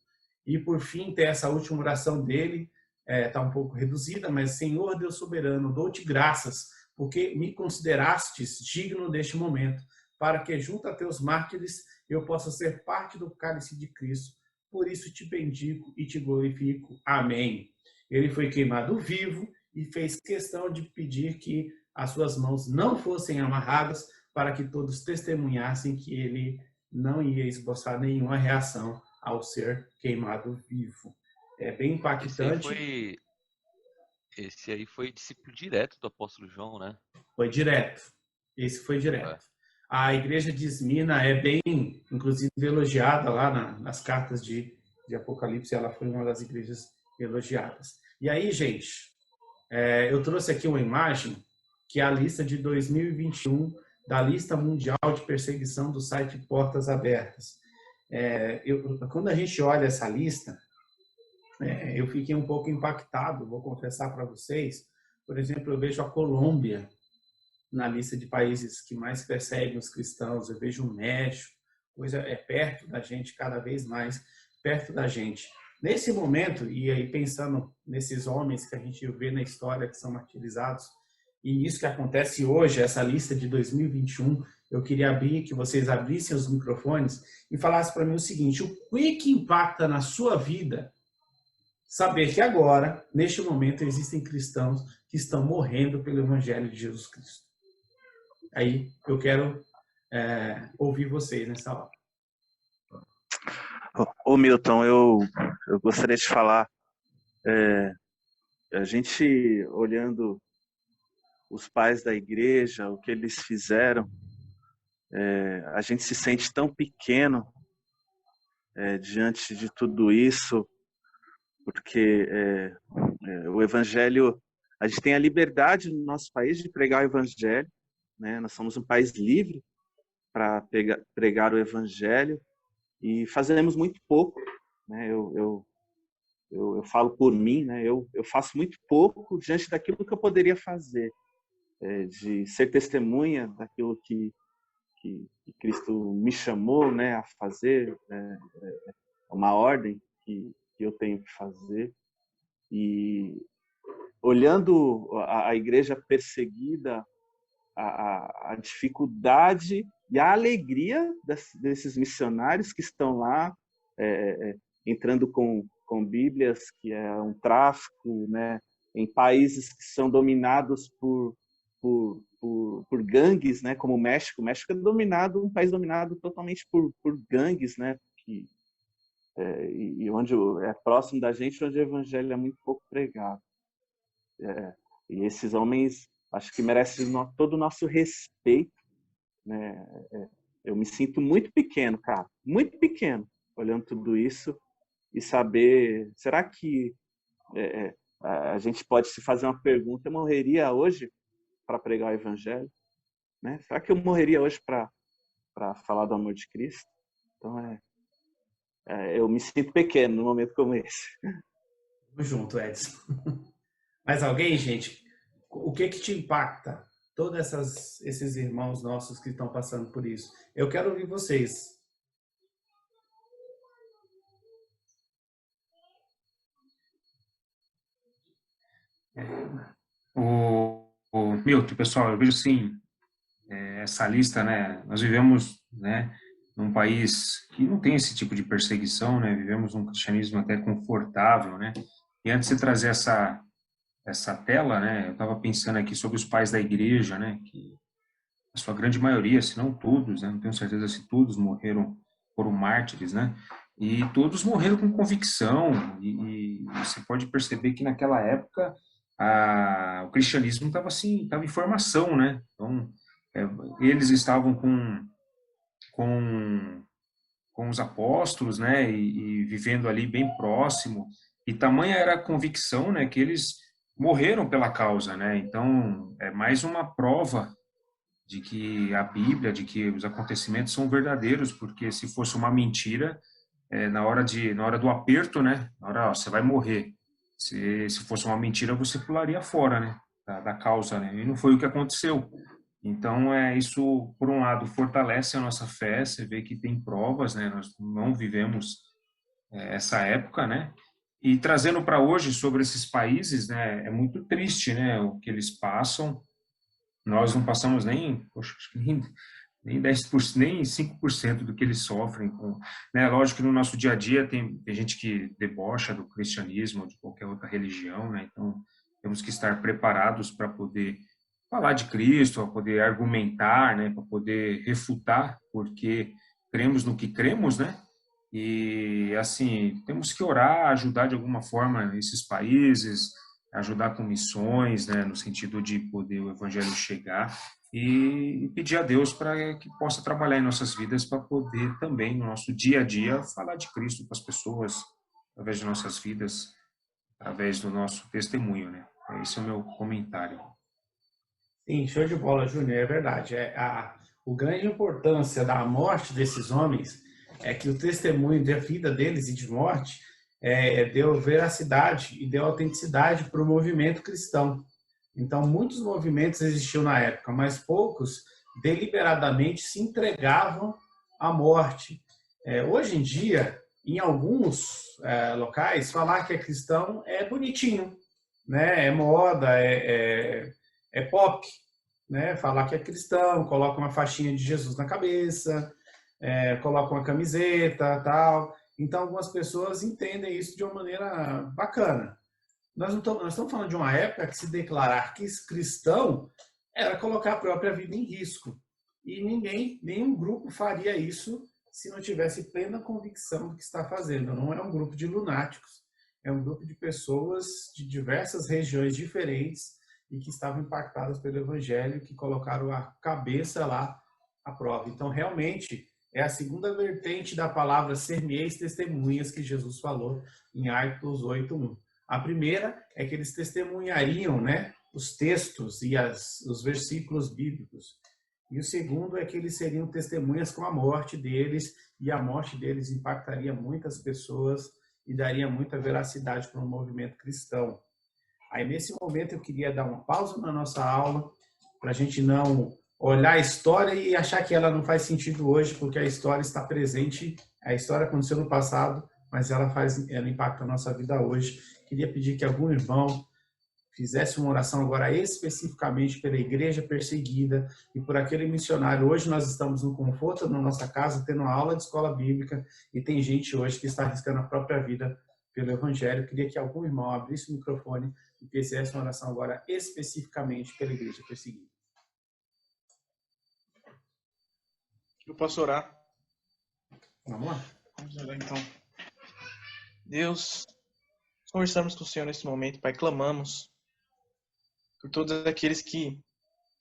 E, por fim, tem essa última oração dele, está um pouco reduzida, mas, Senhor Deus soberano, dou-te graças, porque me considerastes digno deste momento, para que, junto a teus mártires, eu possa ser parte do cálice de Cristo. Por isso te bendigo e te glorifico. Amém. Ele foi queimado vivo e fez questão de pedir que as suas mãos não fossem amarradas para que todos testemunhassem que ele não ia esboçar nenhuma reação ao ser queimado vivo. É bem impactante. Esse aí foi discípulo direto do apóstolo João, né? Foi direto. Esse foi direto. A igreja de Esmirna é bem, inclusive, elogiada lá nas cartas de Apocalipse. Ela foi uma das igrejas elogiadas. E aí, gente, eu trouxe aqui uma imagem que é a lista de 2021 da lista mundial de perseguição do site Portas Abertas. Quando a gente olha essa lista, eu fiquei um pouco impactado, vou confessar para vocês. Por exemplo, eu vejo a Colômbia na lista de países que mais perseguem os cristãos, eu vejo o México, coisa perto da gente, cada vez mais perto da gente. Nesse momento, e aí pensando nesses homens que a gente vê na história que são martirizados, e isso que acontece hoje, essa lista de 2021, eu queria que vocês abrissem os microfones e falassem para mim o seguinte, o que impacta na sua vida saber que agora, neste momento, existem cristãos que estão morrendo pelo Evangelho de Jesus Cristo? Aí eu quero ouvir vocês nessa hora. Ô Milton, eu gostaria de falar, a gente olhando os pais da igreja, o que eles fizeram, a gente se sente tão pequeno diante de tudo isso, porque o evangelho, a gente tem a liberdade no nosso país de pregar o evangelho, né? Nós somos um país livre para pregar o evangelho e fazemos muito pouco, né? Eu falo por mim, né? Eu faço muito pouco diante daquilo que eu poderia fazer, de ser testemunha daquilo que Cristo me chamou, né, a fazer, uma ordem que eu tenho que fazer. E olhando a igreja perseguida, a dificuldade e a alegria desses missionários que estão lá, entrando com Bíblias, que é um tráfico, né, em países que são dominados por gangues, né, como o México. O México é um país dominado totalmente por gangues, né, e onde é próximo da gente, onde o evangelho é muito pouco pregado. E esses homens, acho que merecem todo o nosso respeito, né? Eu me sinto muito pequeno, cara, muito pequeno, olhando tudo isso e saber, será que a gente pode se fazer uma pergunta: eu morreria hoje para pregar o evangelho? Né? Será que eu morreria hoje para falar do amor de Cristo? Então, eu me sinto pequeno num momento como esse. Tamo junto, Edson. Mas alguém, gente, o que te impacta? Todos esses irmãos nossos que estão passando por isso. Eu quero ouvir vocês. Milton, pessoal, eu vejo assim, essa lista, né? Nós vivemos, né, num país que não tem esse tipo de perseguição, né? Vivemos um cristianismo até confortável, né? E antes de trazer essa tela, né, eu estava pensando aqui sobre os pais da igreja, né? Que a sua grande maioria, se não todos, né? Não tenho certeza se todos morreram por mártires, né? E todos morreram com convicção. E você pode perceber que naquela época o cristianismo estava assim, estava em formação, né? Então eles estavam com com os apóstolos, né? E vivendo ali bem próximo. E tamanha era a convicção, né? Que eles morreram pela causa, né? Então é mais uma prova de que a Bíblia, de que os acontecimentos são verdadeiros, porque se fosse uma mentira, na hora do aperto, né? Na hora, ó, você vai morrer. Se fosse uma mentira, você pularia fora, né? Da causa, né? E não foi o que aconteceu. Então, isso, por um lado, fortalece a nossa fé. Você vê que tem provas, né? Nós não vivemos essa época, né? E trazendo para hoje sobre esses países, né? É muito triste, né? O que eles passam. Nós não passamos nem, poxa, acho que nem 10%, nem 5% do que eles sofrem. Né? Lógico que no nosso dia a dia tem gente que debocha do cristianismo ou de qualquer outra religião, né? Então temos que estar preparados para poder falar de Cristo, para poder argumentar, né? Para poder refutar, porque cremos no que cremos, né? E assim, temos que orar, ajudar de alguma forma esses países, ajudar com missões, né, no sentido de poder o evangelho chegar e pedir a Deus para que possa trabalhar em nossas vidas para poder também no nosso dia a dia falar de Cristo para as pessoas através de nossas vidas, através do nosso testemunho, né? Esse é o meu comentário. Sim, show de bola, Júnior, é verdade. A grande importância da morte desses homens é que o testemunho da vida deles e de morte deu veracidade e deu autenticidade para o movimento cristão. Então, muitos movimentos existiam na época, mas poucos deliberadamente se entregavam à morte. Hoje em dia, em alguns locais, falar que é cristão é bonitinho, né? É moda, é pop, né? Falar que é cristão, coloca uma faixinha de Jesus na cabeça, coloca uma camiseta, tal. Então, algumas pessoas entendem isso de uma maneira bacana. Nós estamos falando de uma época que se declarar cristão era colocar a própria vida em risco. E nenhum grupo faria isso se não tivesse plena convicção do que está fazendo. Não é um grupo de lunáticos, é um grupo de pessoas de diversas regiões diferentes e que estavam impactadas pelo evangelho, que colocaram a cabeça lá à prova. Então, realmente, é a segunda vertente da palavra ser-me-eis testemunhas que Jesus falou em Atos 8:1. A primeira é que eles testemunhariam, né, os textos e os versículos bíblicos. E o segundo é que eles seriam testemunhas com a morte deles, e a morte deles impactaria muitas pessoas e daria muita veracidade para o movimento cristão. Aí, nesse momento, eu queria dar uma pausa na nossa aula, para a gente não olhar a história e achar que ela não faz sentido hoje, porque a história está presente, a história aconteceu no passado, mas ela impacta a nossa vida hoje. Queria pedir que algum irmão fizesse uma oração agora especificamente pela igreja perseguida e por aquele missionário. Hoje nós estamos no conforto na nossa casa, tendo uma aula de escola bíblica, e tem gente hoje que está arriscando a própria vida pelo evangelho. Queria que algum irmão abrisse o microfone e fizesse uma oração agora especificamente pela igreja perseguida. Eu posso orar? Vamos lá? Vamos orar então. Deus, conversamos com o Senhor nesse momento, Pai, clamamos por todos aqueles que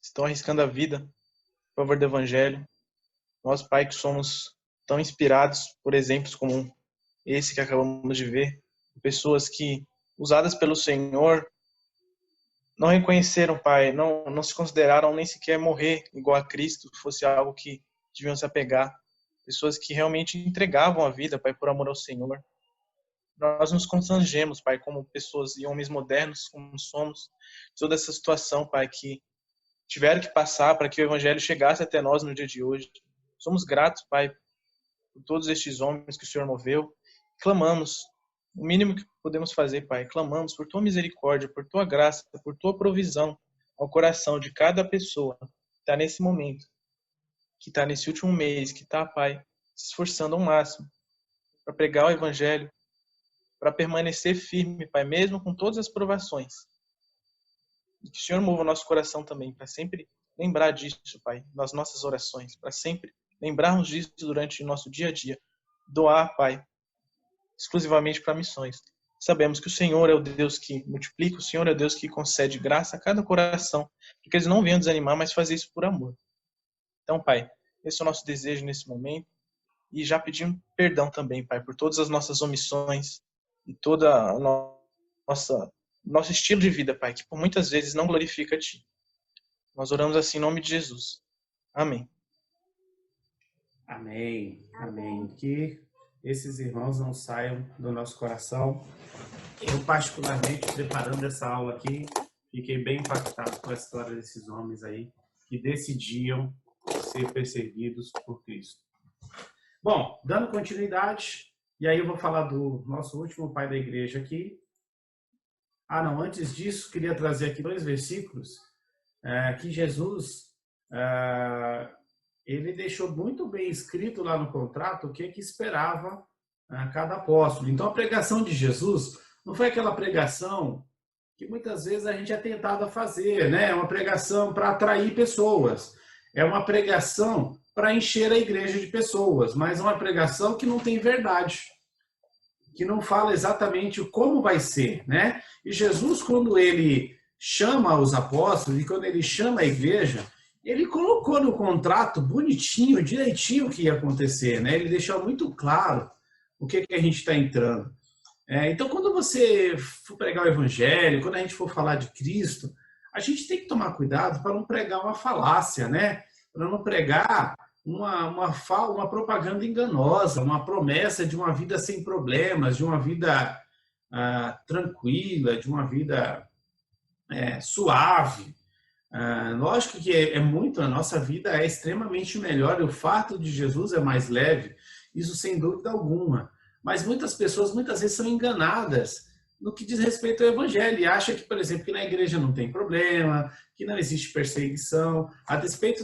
estão arriscando a vida em favor do Evangelho. Nós, Pai, que somos tão inspirados por exemplos como esse que acabamos de ver, pessoas que, usadas pelo Senhor, não reconheceram, Pai, não se consideraram nem sequer morrer igual a Cristo, fosse algo que deviam se apegar. Pessoas que realmente entregavam a vida, Pai, por amor ao Senhor. Nós nos constrangemos, Pai, como pessoas e homens modernos, como somos, toda essa situação, Pai, que tiveram que passar para que o Evangelho chegasse até nós no dia de hoje. Somos gratos, Pai, por todos estes homens que o Senhor moveu. Clamamos, o mínimo que podemos fazer, Pai, clamamos por Tua misericórdia, por Tua graça, por Tua provisão ao coração de cada pessoa que está nesse momento, que está nesse último mês, que está, Pai, se esforçando ao máximo para pregar o Evangelho, para permanecer firme, Pai, mesmo com todas as provações. E que o Senhor mova o nosso coração também, para sempre lembrar disso, Pai, nas nossas orações, para sempre lembrarmos disso durante o nosso dia a dia. Doar, Pai, exclusivamente para missões. Sabemos que o Senhor é o Deus que multiplica, o Senhor é o Deus que concede graça a cada coração, porque eles não venham desanimar, mas fazer isso por amor. Então, Pai, esse é o nosso desejo nesse momento. E já pedimos perdão também, Pai, por todas as nossas omissões e todo o nosso estilo de vida, Pai, que por muitas vezes não glorifica a Ti. Nós oramos assim em nome de Jesus. Amém. Amém. Amém. Que esses irmãos não saiam do nosso coração. Eu, particularmente, preparando essa aula aqui, fiquei bem impactado com a história desses homens aí que decidiam ser perseguidos por Cristo. Bom, dando continuidade, e aí eu vou falar do nosso último pai da igreja aqui. Não, antes disso, queria trazer aqui 2 versículos que Jesus, ele deixou muito bem escrito lá no contrato o que esperava cada apóstolo. Então, a pregação de Jesus não foi aquela pregação que muitas vezes a gente é tentado a fazer, né? É uma pregação para atrair pessoas. É uma pregação para encher a igreja de pessoas, mas é uma pregação que não tem verdade, que não fala exatamente como vai ser, né? E Jesus, quando ele chama os apóstolos e quando ele chama a igreja, ele colocou no contrato bonitinho, direitinho o que ia acontecer, né? Ele deixou muito claro o que a gente está entrando. Então, quando você for pregar o evangelho, quando a gente for falar de Cristo, a gente tem que tomar cuidado para não pregar uma falácia, né? Para não pregar uma propaganda enganosa, uma promessa de uma vida sem problemas, de uma vida tranquila, de uma vida suave. Lógico que a nossa vida é extremamente melhor e o fato de Jesus é mais leve, isso sem dúvida alguma. Mas muitas pessoas, muitas vezes, são enganadas no que diz respeito ao evangelho e acham que, por exemplo, que na igreja não tem problema, que não existe perseguição. A despeito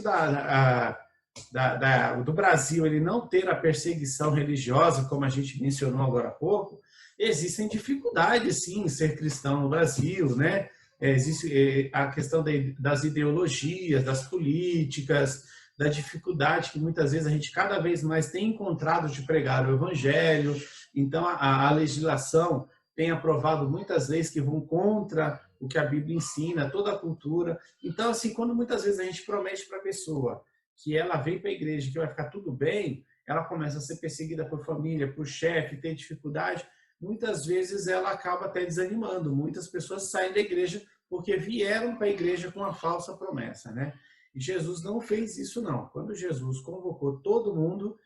do Brasil ele não ter a perseguição religiosa, como a gente mencionou agora há pouco, existem dificuldades, sim, em ser cristão no Brasil, né? Existe a questão das ideologias, das políticas, da dificuldade que muitas vezes a gente cada vez mais tem encontrado de pregar o evangelho. Então, a legislação tem aprovado muitas leis que vão contra o que a Bíblia ensina, toda a cultura. Então, assim, quando muitas vezes a gente promete para a pessoa que ela vem para a igreja, que vai ficar tudo bem, ela começa a ser perseguida por família, por chefe, tem dificuldade, muitas vezes ela acaba até desanimando. Muitas pessoas saem da igreja porque vieram para a igreja com uma falsa promessa, né? E Jesus não fez isso, não. Quando Jesus convocou todo mundo,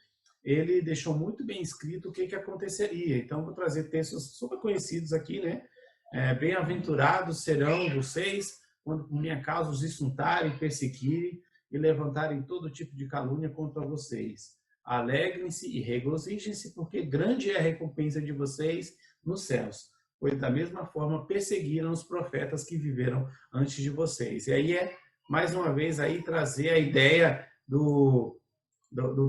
ele deixou muito bem escrito o que aconteceria. Então, vou trazer textos super conhecidos aqui, né? Bem-aventurados serão vocês quando por minha causa os insultarem, perseguirem e levantarem todo tipo de calúnia contra vocês. Alegrem-se e regozijem-se, porque grande é a recompensa de vocês nos céus. Pois da mesma forma perseguiram os profetas que viveram antes de vocês. E aí mais uma vez, aí trazer a ideia do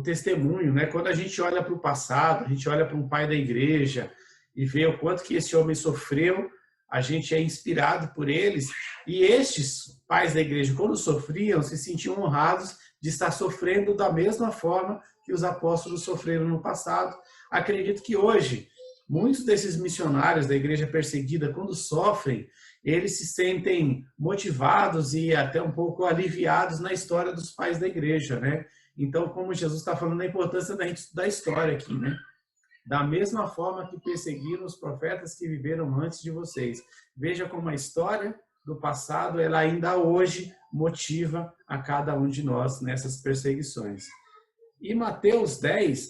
testemunho, né? Quando a gente olha para o passado, a gente olha para um pai da igreja e vê o quanto que esse homem sofreu, a gente é inspirado por eles. E estes pais da igreja, quando sofriam, se sentiam honrados de estar sofrendo da mesma forma que os apóstolos sofreram no passado. Acredito que hoje, muitos desses missionários da igreja perseguida, quando sofrem, eles se sentem motivados e até um pouco aliviados na história dos pais da igreja, né? Então, como Jesus está falando da importância da gente estudar a história aqui, né? Da mesma forma que perseguiram os profetas que viveram antes de vocês. Veja como a história do passado, ela ainda hoje motiva a cada um de nós nessas perseguições. E Mateus 10,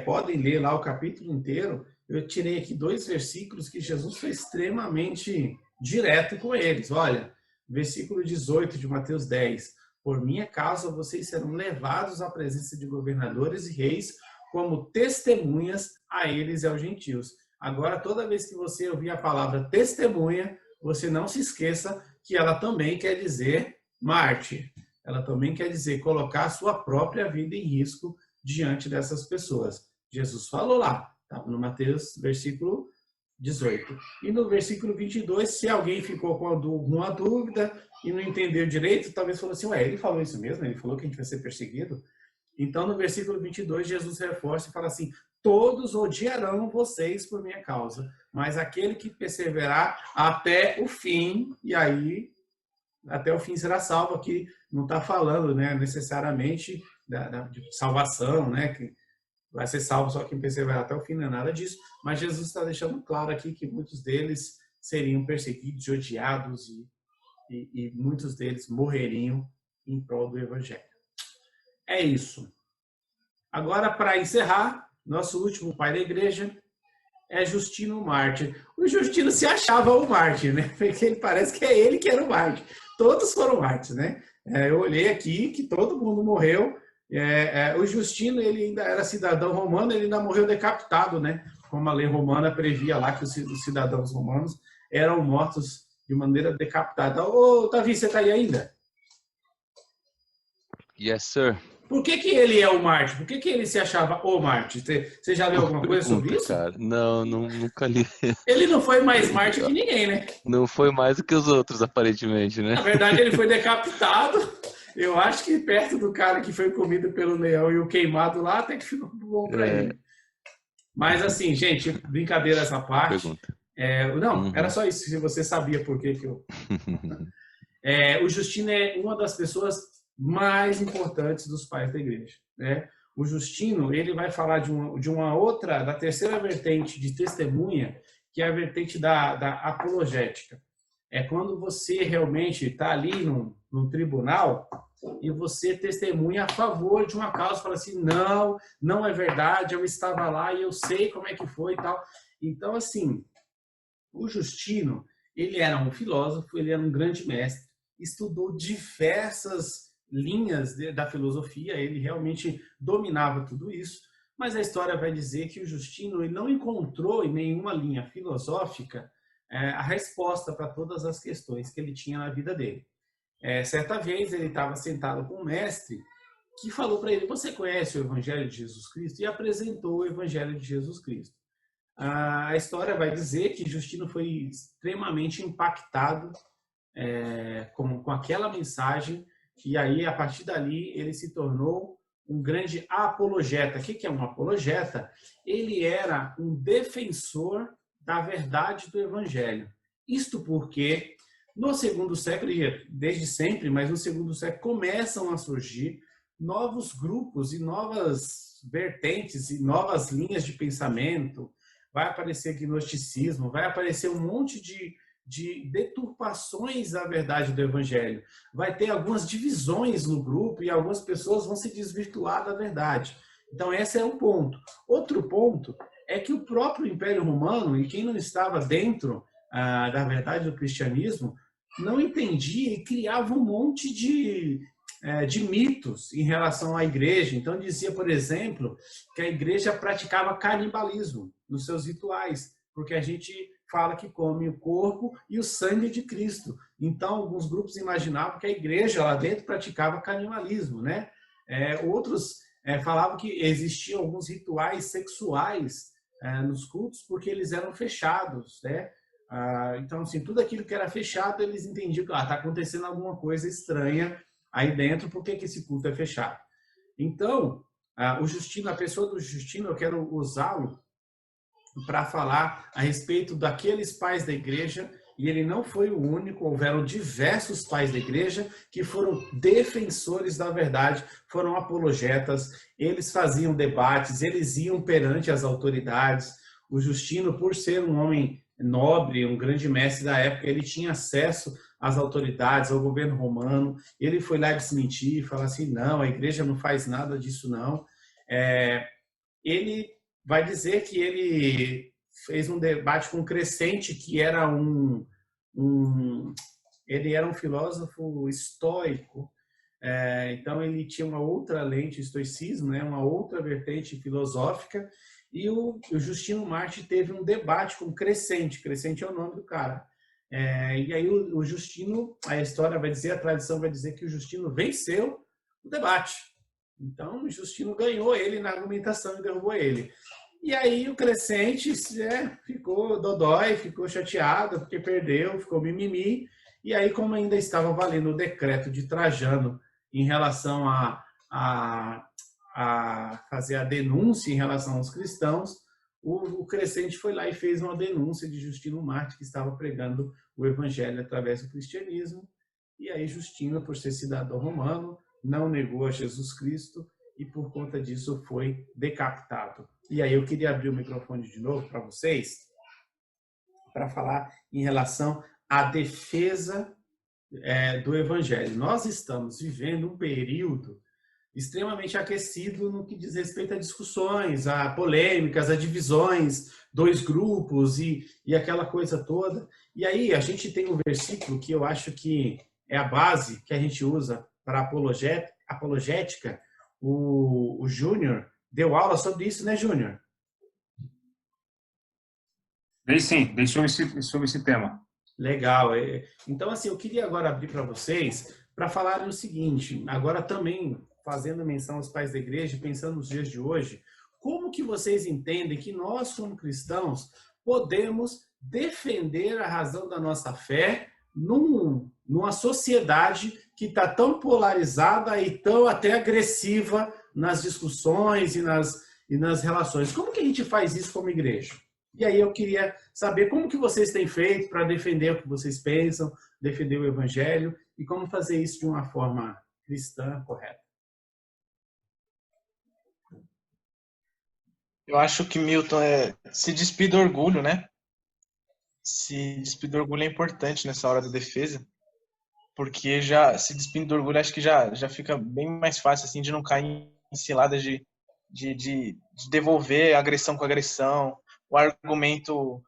podem ler lá o capítulo inteiro. Eu tirei aqui 2 versículos que Jesus foi extremamente direto com eles. Olha, versículo 18 de Mateus 10. Por minha causa, vocês serão levados à presença de governadores e reis como testemunhas a eles e aos gentios. Agora, toda vez que você ouvir a palavra testemunha, você não se esqueça que ela também quer dizer mártir. Ela também quer dizer colocar a sua própria vida em risco diante dessas pessoas. Jesus falou lá, tá? No Mateus, versículo 18. E no versículo 22, se alguém ficou com alguma dúvida e não entendeu direito, talvez falou assim, ele falou isso mesmo? Ele falou que a gente vai ser perseguido? Então, no versículo 22, Jesus reforça e fala assim, todos odiarão vocês por minha causa, mas aquele que perseverar até o fim, e aí, até o fim será salvo. Aqui não está falando, né, necessariamente de salvação, né, que vai ser salvo só quem perseverar até o fim, não é nada disso, mas Jesus está deixando claro aqui que muitos deles seriam perseguidos, odiados e muitos deles morreriam em prol do Evangelho. É isso. Agora, para encerrar, nosso último pai da igreja é Justino Mártir. O Justino se achava o mártir, né? Porque ele parece que é ele que era o mártir. Todos foram mártires, né? Eu olhei aqui que todo mundo morreu. O Justino, ele ainda era cidadão romano, ele ainda morreu decapitado, né? Como a lei romana previa lá que os cidadãos romanos eram mortos de maneira decapitada. Ô, Davi, você está aí ainda? Yes, sir. Por que ele é o mártir? Por que ele se achava o mártir? Você já leu alguma coisa sobre isso? Cara. Não, nunca li. Ele não foi mais mártir que ninguém, né? Não foi mais do que os outros, aparentemente, né? Na verdade, ele foi decapitado. Eu acho que perto do cara que foi comido pelo leão e o queimado lá, até que ficou bom para ele. Mas assim, gente, brincadeira essa parte. Pergunta. Era só isso, se você sabia por que eu... O Justino é uma das pessoas mais importantes dos pais da igreja, né? O Justino, ele vai falar de uma outra, da terceira vertente de testemunha, que é a vertente da apologética. É quando você realmente está ali num tribunal e você testemunha a favor de uma causa, fala assim, não é verdade, eu estava lá e eu sei como é que foi e tal. Então, assim, o Justino, ele era um filósofo, ele era um grande mestre, estudou diversas linhas da filosofia, ele realmente dominava tudo isso, mas a história vai dizer que o Justino ele não encontrou em nenhuma linha filosófica a resposta para todas as questões que ele tinha na vida dele. Certa vez ele estava sentado com um mestre que falou para ele, você conhece o Evangelho de Jesus Cristo? E apresentou o Evangelho de Jesus Cristo. A história vai dizer que Justino foi extremamente impactado com aquela mensagem, e aí, a partir dali, ele se tornou um grande apologeta. O que é um apologeta? Ele era um defensor da verdade do Evangelho. Isto porque, no segundo século, desde sempre, mas no segundo século, começam a surgir novos grupos e novas vertentes e novas linhas de pensamento. Vai aparecer gnosticismo, vai aparecer um monte de deturpações da verdade do Evangelho. Vai ter algumas divisões no grupo e algumas pessoas vão se desvirtuar da verdade. Então, esse é um ponto. Outro ponto é que o próprio Império Romano, e quem não estava dentro da verdade do cristianismo, não entendia e criava um monte de de mitos em relação à igreja. Então, dizia, por exemplo, que a igreja praticava canibalismo nos seus rituais, porque a gente fala que come o corpo e o sangue de Cristo. Então, alguns grupos imaginavam que a igreja lá dentro praticava canibalismo, né? Outros falavam que existiam alguns rituais sexuais nos cultos porque eles eram fechados, né? Então, assim, tudo aquilo que era fechado, eles entendiam que está acontecendo alguma coisa estranha aí dentro, por que esse culto é fechado? Então, o Justino, a pessoa do Justino, eu quero usá-lo para falar a respeito daqueles pais da igreja, e ele não foi o único, houveram diversos pais da igreja que foram defensores da verdade, foram apologetas, eles faziam debates, eles iam perante as autoridades. O Justino, por ser um homem nobre, um grande mestre da época, ele tinha acesso às autoridades, ao governo romano, ele foi lá desmentir, falar assim, não, a igreja não faz nada disso não. Ele vai dizer que ele fez um debate com Crescente, que era ele era um filósofo estoico, então ele tinha uma outra lente, estoicismo, né, uma outra vertente filosófica, e o Justino Marte teve um debate com Crescente. Crescente é o nome do cara. E aí o Justino, a história vai dizer, a tradição vai dizer que o Justino venceu o debate. Então o Justino ganhou ele na argumentação e derrubou ele. E aí o Crescente ficou dodói, ficou chateado porque perdeu, ficou mimimi. E aí, como ainda estava valendo o decreto de Trajano em relação a fazer a denúncia em relação aos cristãos, o Crescente foi lá e fez uma denúncia de Justino Marte, que estava pregando o evangelho através do cristianismo. E aí Justino, por ser cidadão romano, não negou a Jesus Cristo e por conta disso foi decapitado. E aí eu queria abrir o microfone de novo para vocês, para falar em relação à defesa do evangelho. Nós estamos vivendo um período extremamente aquecido no que diz respeito a discussões, a polêmicas, a divisões, dois grupos e aquela coisa toda. E aí a gente tem um versículo que eu acho que é a base que a gente usa para apologética. O Júnior deu aula sobre isso, né, Júnior? Dei sim, dei sobre esse tema. Legal. Então, assim, eu queria agora abrir para vocês para falarem o seguinte, agora também fazendo menção aos pais da igreja, pensando nos dias de hoje, como que vocês entendem que nós, como cristãos, podemos defender a razão da nossa fé numa sociedade que está tão polarizada e tão até agressiva nas discussões e nas relações? Como que a gente faz isso como igreja? E aí eu queria saber como que vocês têm feito para defender o que vocês pensam, defender o evangelho e como fazer isso de uma forma cristã correta. Eu acho que, Milton, se despir do orgulho, né? Se despir do orgulho é importante nessa hora da defesa, porque já se despindo do orgulho, acho que já fica bem mais fácil assim de não cair em ciladas de devolver agressão com agressão, o argumento,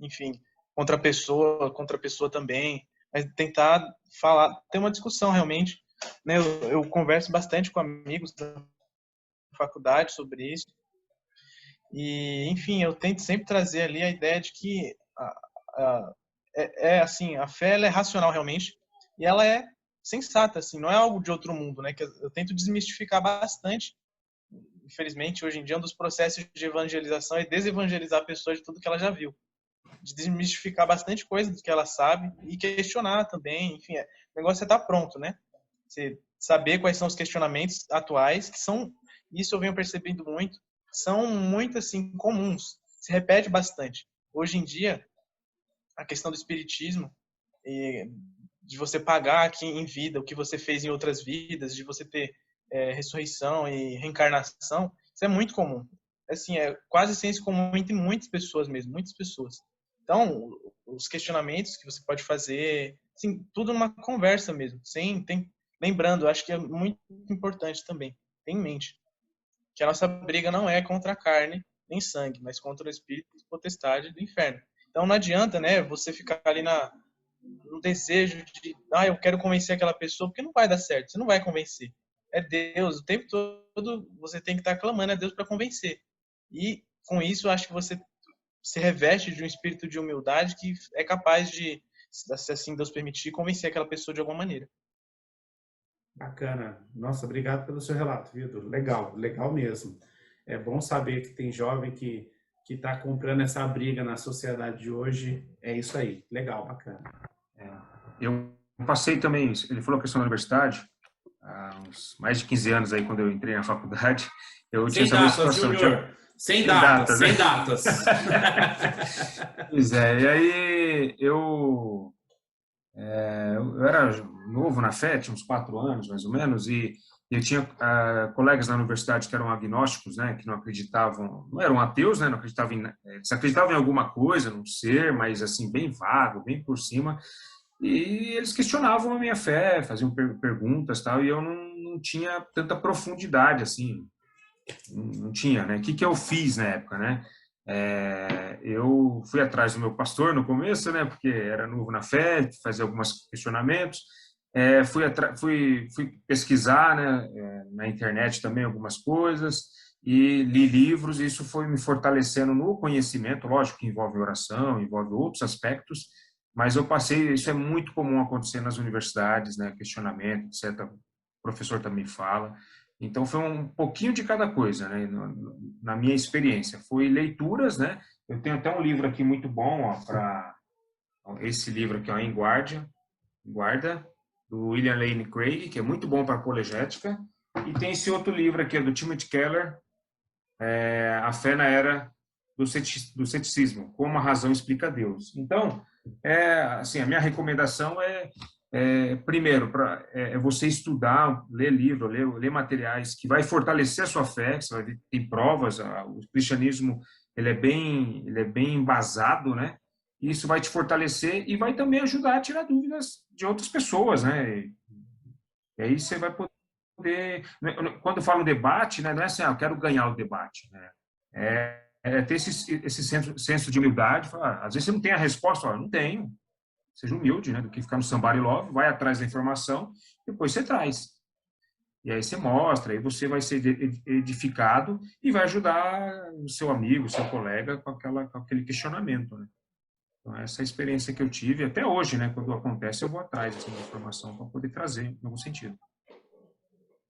enfim, contra a pessoa também, mas tentar falar, ter uma discussão realmente, né? Eu converso bastante com amigos da faculdade sobre isso. E, enfim, eu tento sempre trazer ali a ideia de que assim, a fé ela é racional realmente e ela é sensata, assim, não é algo de outro mundo, né? Que eu tento desmistificar bastante. Infelizmente, hoje em dia, um dos processos de evangelização é desevangelizar a pessoa de tudo que ela já viu. De desmistificar bastante coisa do que ela sabe e questionar também, enfim, o negócio é estar pronto, né? Você saber quais são os questionamentos atuais, que são, isso eu venho percebendo muito, são muito, assim, comuns, se repete bastante. Hoje em dia, a questão do espiritismo, de você pagar aqui em vida o que você fez em outras vidas, de você ter ressurreição e reencarnação, isso é muito comum. Assim, é quase senso comum entre muitas pessoas mesmo, muitas pessoas. Então, os questionamentos que você pode fazer, assim, tudo numa conversa mesmo, lembrando, acho que é muito importante também, ter em mente que a nossa briga não é contra a carne nem sangue, mas contra o espírito e potestade do inferno. Então não adianta, né, você ficar ali no desejo de, eu quero convencer aquela pessoa, porque não vai dar certo, você não vai convencer. É Deus, o tempo todo você tem que estar clamando a Deus para convencer. E com isso, eu acho que você se reveste de um espírito de humildade que é capaz de, se assim Deus permitir, convencer aquela pessoa de alguma maneira. Bacana. Nossa, obrigado pelo seu relato, Vitor. Legal, legal mesmo. É bom saber que tem jovem que está comprando essa briga na sociedade de hoje. É isso aí. Legal, bacana. Eu passei também, ele falou a questão da universidade, há uns mais de 15 anos aí, quando eu entrei na faculdade, eu tinha essa mesma situação. Sem datas, sem datas. Pois é, e aí eu era novo na fé, tinha uns 4 anos mais ou menos, e eu tinha colegas na universidade que eram agnósticos, né, que não acreditavam, não eram ateus, né, não acreditavam eles acreditavam em alguma coisa, num ser, mas assim, bem vago, bem por cima, e eles questionavam a minha fé, faziam perguntas, tal, e eu não tinha tanta profundidade, assim, não tinha, né? O que eu fiz na época, né? Eu fui atrás do meu pastor no começo, né? Porque era novo na fé, fazia alguns questionamentos. Fui pesquisar, né? Na internet também algumas coisas e li livros. E isso foi me fortalecendo no conhecimento. Lógico que envolve oração, envolve outros aspectos, mas eu passei. Isso é muito comum acontecer nas universidades, né? Questionamento, etc. O professor também fala. Então, foi um pouquinho de cada coisa, né? Na minha experiência. Foi leituras, né? Eu tenho até um livro aqui muito bom, para esse livro aqui, ó, Em Guarda, do William Lane Craig, que é muito bom para apologética. E tem esse outro livro aqui, do Timothy Keller, A Fé na Era do Ceticismo, Como a Razão Explica Deus. Então, assim, a minha recomendação primeiro, você estudar, ler livro, ler materiais que vai fortalecer a sua fé, você vai ver que tem provas, o cristianismo ele é bem embasado, né? E isso vai te fortalecer e vai também ajudar a tirar dúvidas de outras pessoas, né? E aí você vai poder... Quando eu falo debate, né, não é assim, eu quero ganhar o debate, né? Ter esse senso de humildade, falar, às vezes você não tem a resposta, eu não tenho. Seja humilde, né? Do que ficar no somebody love, vai atrás da informação, depois você traz. E aí você mostra, aí você vai ser edificado e vai ajudar o seu amigo, o seu colega com aquele questionamento, né? Então, essa é a experiência que eu tive até hoje, né? Quando acontece, eu vou atrás dessa informação para poder trazer em algum sentido.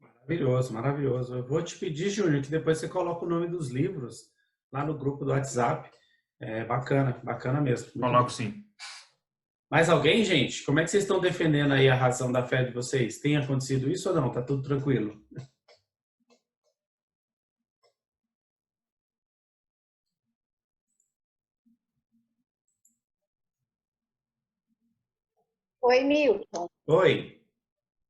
Maravilhoso, maravilhoso. Eu vou te pedir, Júnior, que depois você coloque o nome dos livros lá no grupo do WhatsApp. Bacana, bacana mesmo. Coloco sim. Mais alguém, gente? Como é que vocês estão defendendo aí a razão da fé de vocês? Tem acontecido isso ou não? Tá tudo tranquilo? Oi, Milton. Oi.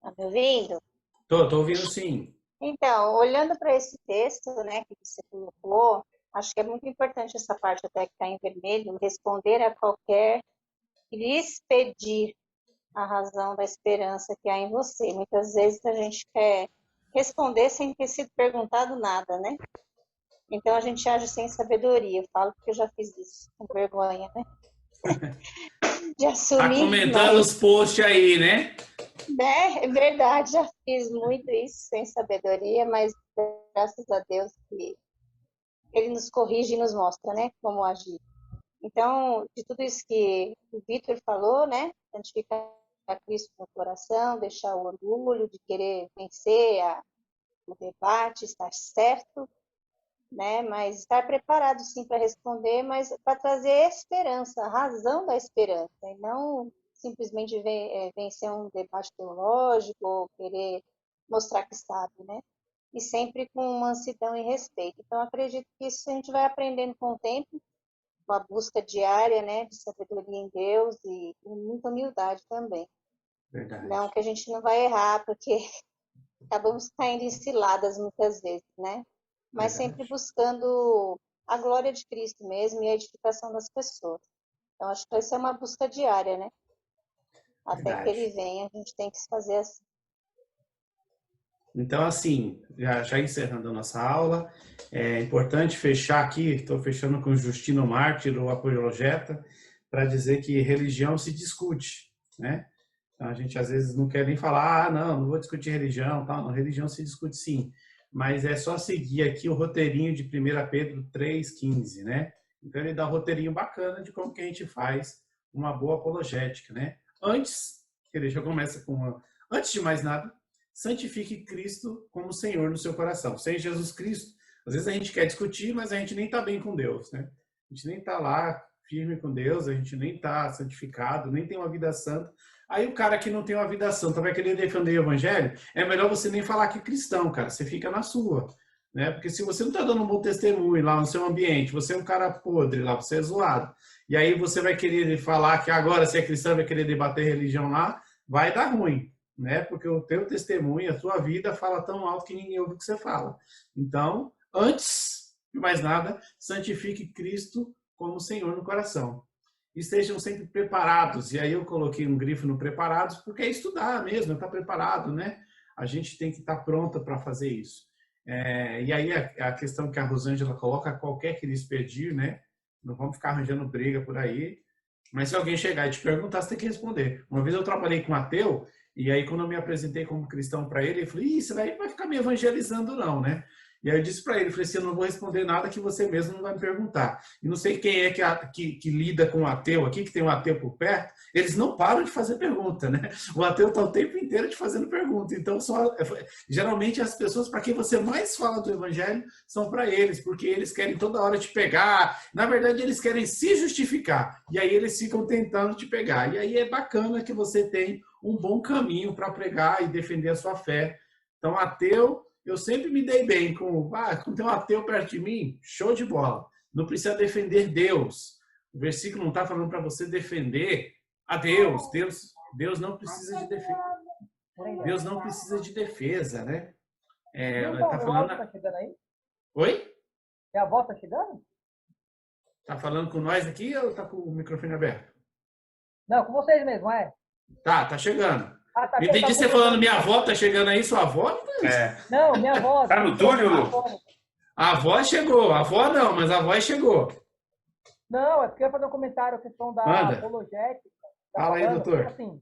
Tá me ouvindo? Tô ouvindo sim. Então, olhando para esse texto, né, que você colocou, acho que é muito importante essa parte até que está em vermelho, responder a qualquer que lhes pedir a razão da esperança que há em você. Muitas vezes a gente quer responder sem ter sido perguntado nada, né? Então a gente age sem sabedoria. Eu falo porque eu já fiz isso, com vergonha, né? De assumir. Tá comentando os posts aí, né? É verdade, já fiz muito isso sem sabedoria, mas graças a Deus que Ele nos corrige e nos mostra, né, como agir. Então, de tudo isso que o Vitor falou, né, santificar Cristo no coração, deixar o orgulho de querer vencer o debate, estar certo, né, mas estar preparado sim para responder, mas para trazer esperança, a razão da esperança, e não simplesmente vencer um debate teológico ou querer mostrar que sabe, né? E sempre com mansidão e respeito. Então, acredito que isso a gente vai aprendendo com o tempo, com a busca diária, né, de sabedoria em Deus e com muita humildade também. Verdade. Não que a gente não vai errar, porque acabamos caindo em ciladas muitas vezes, né? Mas Verdade. sempre buscando a glória de Cristo mesmo e a edificação das pessoas. Então, acho que essa é uma busca diária, né? Até Verdade. que ele venha, a gente tem que fazer assim. Então, assim, já encerrando a nossa aula, é importante fechar aqui, estou fechando com Justino Mártir, o apologeta, para dizer que religião se discute, né? Então, a gente às vezes não quer nem falar, não vou discutir religião, tal. Não, religião se discute sim, mas é só seguir aqui o roteirinho de 1 Pedro 3,15, né? Então, ele dá um roteirinho bacana de como que a gente faz uma boa apologética, né? Antes, ele já começa com antes de mais nada, santifique Cristo como Senhor no seu coração. Sem Jesus Cristo, às vezes a gente quer discutir, mas a gente nem está bem com Deus, né? A gente nem está lá firme com Deus, a gente nem está santificado, nem tem uma vida santa. Aí o cara que não tem uma vida santa vai querer defender o evangelho, é melhor você nem falar que é cristão, cara. Você fica na sua, né? Porque se você não está dando um bom testemunho lá no seu ambiente, você é um cara podre lá, você é zoado. E aí você vai querer falar que agora se é cristão, vai querer debater religião lá, vai dar ruim, né? Porque o teu testemunho, a tua vida fala tão alto que ninguém ouve o que você fala. Então, antes de mais nada, santifique Cristo como Senhor no coração. Estejam sempre preparados. E aí eu coloquei um grifo no preparados, porque é estudar mesmo, estar preparado, né? A gente tem que estar pronta para fazer isso. E aí a questão que a Rosângela coloca, qualquer que lhes pedir, né? Não vamos ficar arranjando briga por aí. Mas se alguém chegar e te perguntar, você tem que responder. Uma vez eu trabalhei com um ateu, e aí quando eu me apresentei como cristão para ele, ele falou, você vai ficar me evangelizando não, né? E aí eu disse para ele, falei assim, eu não vou responder nada que você mesmo não vai me perguntar. E não sei quem é que lida com o ateu aqui, que tem um ateu por perto, eles não param de fazer pergunta, né? O ateu está o tempo inteiro te fazendo pergunta. Então, geralmente as pessoas para quem você mais fala do evangelho são para eles, porque eles querem toda hora te pegar. Na verdade, eles querem se justificar. E aí eles ficam tentando te pegar. E aí é bacana que você tem um bom caminho para pregar e defender a sua fé. Então, ateu... Eu sempre me dei bem com tem um ateu perto de mim, show de bola. Não precisa defender Deus. O versículo não está falando para você defender a Deus. Deus não precisa de defesa. Deus não precisa de defesa, né? Tá falando... Tá chegando aí? Oi? É a voz tá chegando? Tá falando com nós aqui ou tá com o microfone aberto? Não, com vocês mesmo, é? Tá chegando. Tá, Entendi você falando, minha avó tá chegando aí, sua avó? Não, minha voz. Tá no túnel, Lu? A avó chegou, a avó não, mas a voz chegou. Não, é porque eu ia fazer um comentário, a questão da apologética. Fala aí, doutor. Assim,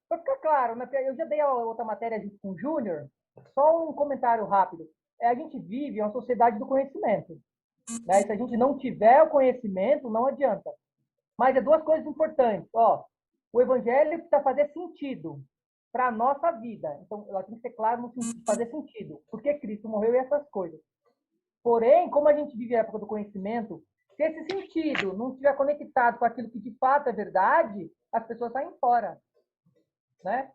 para ficar claro, né, eu já dei a outra matéria junto com o Júnior, só um comentário rápido. A gente vive uma sociedade do conhecimento. Né? Se a gente não tiver o conhecimento, não adianta. Mas é duas coisas importantes. O evangelho precisa fazer sentido para a nossa vida. Então, ela tem que ser claro no sentido de fazer sentido. Porque Cristo morreu e essas coisas. Porém, como a gente vive a época do conhecimento, se esse sentido não estiver conectado com aquilo que de fato é verdade, as pessoas saem fora. Né?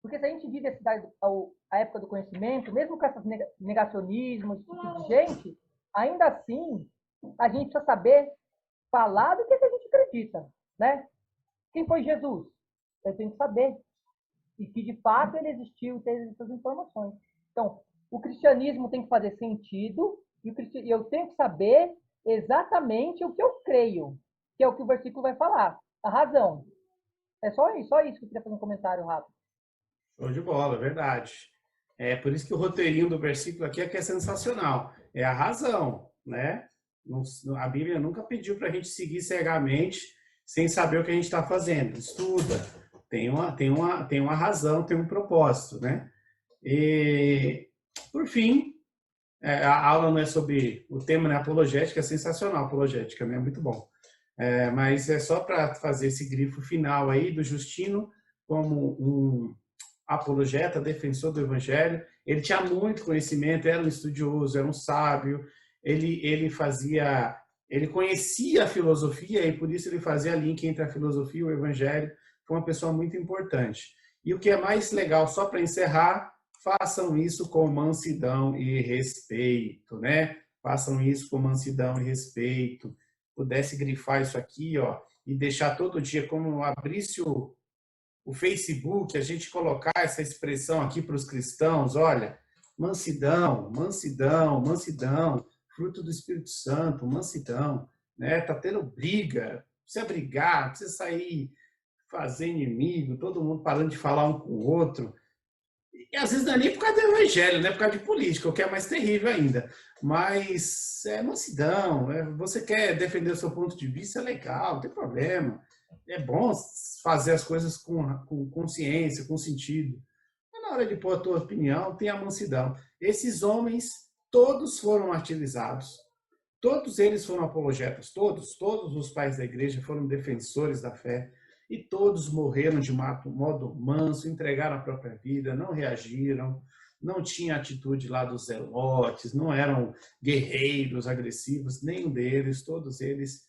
Porque se a gente vive a época do conhecimento, mesmo com esses negacionismos, esse tipo de gente, ainda assim, a gente precisa saber falar do que a gente acredita, né? Quem foi Jesus? Eu tenho que saber. E que, de fato, ele existiu e teve essas informações. Então, o cristianismo tem que fazer sentido e eu tenho que saber exatamente o que eu creio, que é o que o versículo vai falar. A razão. É só isso que eu queria fazer um comentário rápido. Show de bola, verdade. É por isso que o roteirinho do versículo aqui é que é sensacional. É a razão, né? A Bíblia nunca pediu para a gente seguir cegamente sem saber o que a gente está fazendo. Estuda, tem uma razão, tem um propósito, né? E, por fim, a aula não é sobre... O tema, né? Apologética é sensacional, apologética, né? Muito bom. Mas é só para fazer esse grifo final aí do Justino como um apologeta, defensor do evangelho. Ele tinha muito conhecimento, era um estudioso, era um sábio. Ele conhecia a filosofia e por isso ele fazia link entre a filosofia e o evangelho. Foi uma pessoa muito importante. E o que é mais legal, só para encerrar, façam isso com mansidão e respeito, né? Façam isso com mansidão e respeito. Pudesse grifar isso aqui, e deixar todo dia, como abrisse o Facebook, a gente colocar essa expressão aqui para os cristãos, olha, mansidão, mansidão, mansidão, fruto do Espírito Santo, mansidão, né? Tá tendo briga, precisa brigar, precisa sair fazer inimigo, todo mundo parando de falar um com o outro. E às vezes não é nem por causa do evangelho, né? Por causa de política, o que é mais terrível ainda. Mas é mansidão, você quer defender o seu ponto de vista, é legal, não tem problema. É bom fazer as coisas com consciência, com sentido. Mas na hora de pôr a tua opinião, tem a mansidão. Esses homens, todos foram martirizados. Todos eles foram apologetas, todos os pais da igreja foram defensores da fé. E todos morreram de modo manso, entregaram a própria vida, não reagiram, não tinha atitude lá dos zelotes, não eram guerreiros agressivos, nenhum deles, todos eles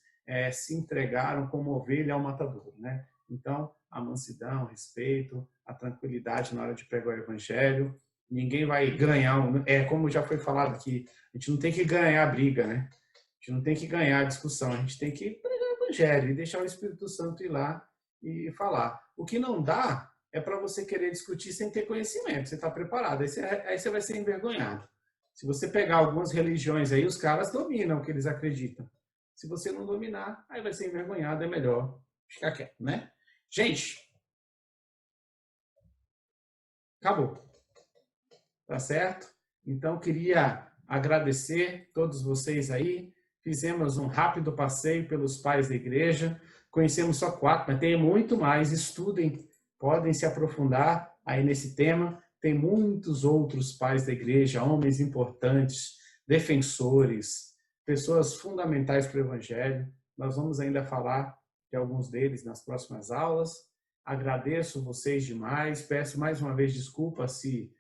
se entregaram como ovelha ao matador, né? Então, a mansidão, o respeito, a tranquilidade na hora de pregar o evangelho, ninguém vai ganhar, como já foi falado aqui, a gente não tem que ganhar a briga, né? A gente não tem que ganhar a discussão, a gente tem que pregar o evangelho e deixar o Espírito Santo ir lá e falar. O que não dá é para você querer discutir sem ter conhecimento, você está preparado, aí você vai ser envergonhado. Se você pegar algumas religiões aí, os caras dominam o que eles acreditam. Se você não dominar, aí vai ser envergonhado, é melhor ficar quieto, né? Gente, acabou. Tá certo? Então, queria agradecer todos vocês aí. Fizemos um rápido passeio pelos pais da igreja. Conhecemos só 4, mas tem muito mais. Estudem, podem se aprofundar aí nesse tema. Tem muitos outros pais da igreja, homens importantes, defensores, pessoas fundamentais para o evangelho. Nós vamos ainda falar de alguns deles nas próximas aulas. Agradeço vocês demais. Peço mais uma vez desculpa se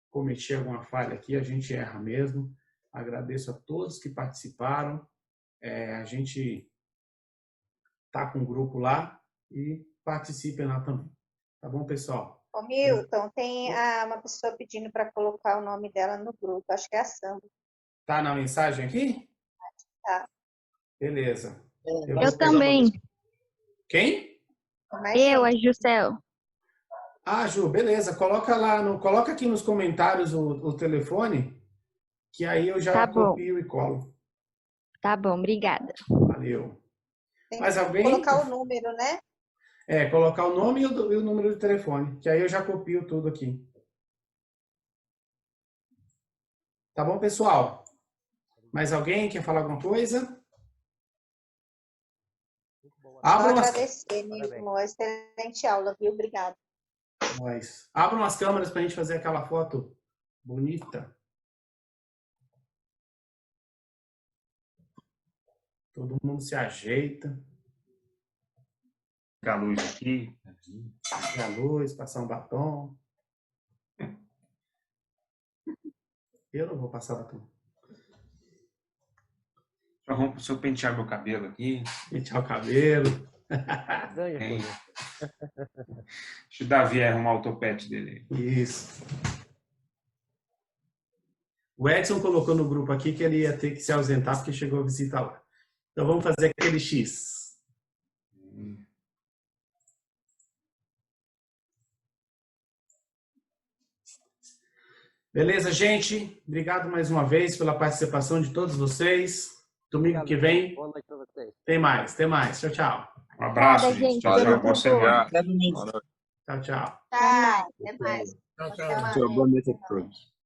cometi alguma falha aqui, a gente erra mesmo. Agradeço a todos que participaram. A gente está com um grupo lá e participem lá também. Tá bom, pessoal? Ô, Milton, tem uma pessoa pedindo para colocar o nome dela no grupo. Acho que é a Sandra. Tá na mensagem aqui? Tá. Beleza. Eu também. Quem? Eu, a Juscel. Ah, Ju, beleza. Coloca aqui nos comentários o telefone, que aí eu já copio e colo. Tá bom, obrigada. Valeu. Tem Mais que alguém? colocar o número, né? Colocar o nome e o número do telefone, que aí eu já copio tudo aqui. Tá bom, pessoal? Mais alguém quer falar alguma coisa? Só agradecer, Milton. Excelente aula, viu? Obrigada. Abram as câmeras para a gente fazer aquela foto bonita. Todo mundo se ajeita. Ligar a luz aqui. Ligar a luz, passar um batom. Eu não vou passar batom. Deixa eu pentear meu cabelo aqui. Pentear o cabelo. Deixa o Davi arrumar o topete dele. Isso. O Edson colocou no grupo aqui que ele ia ter que se ausentar porque chegou a visita lá. Então vamos fazer aquele X. Beleza, gente? Obrigado mais uma vez pela participação de todos vocês. Domingo que vem tem mais. Tchau, tchau. Um abraço, gente. Tchau. Boa semana. Tchau. Tá, até mais. Tchau. Boa noite a todos.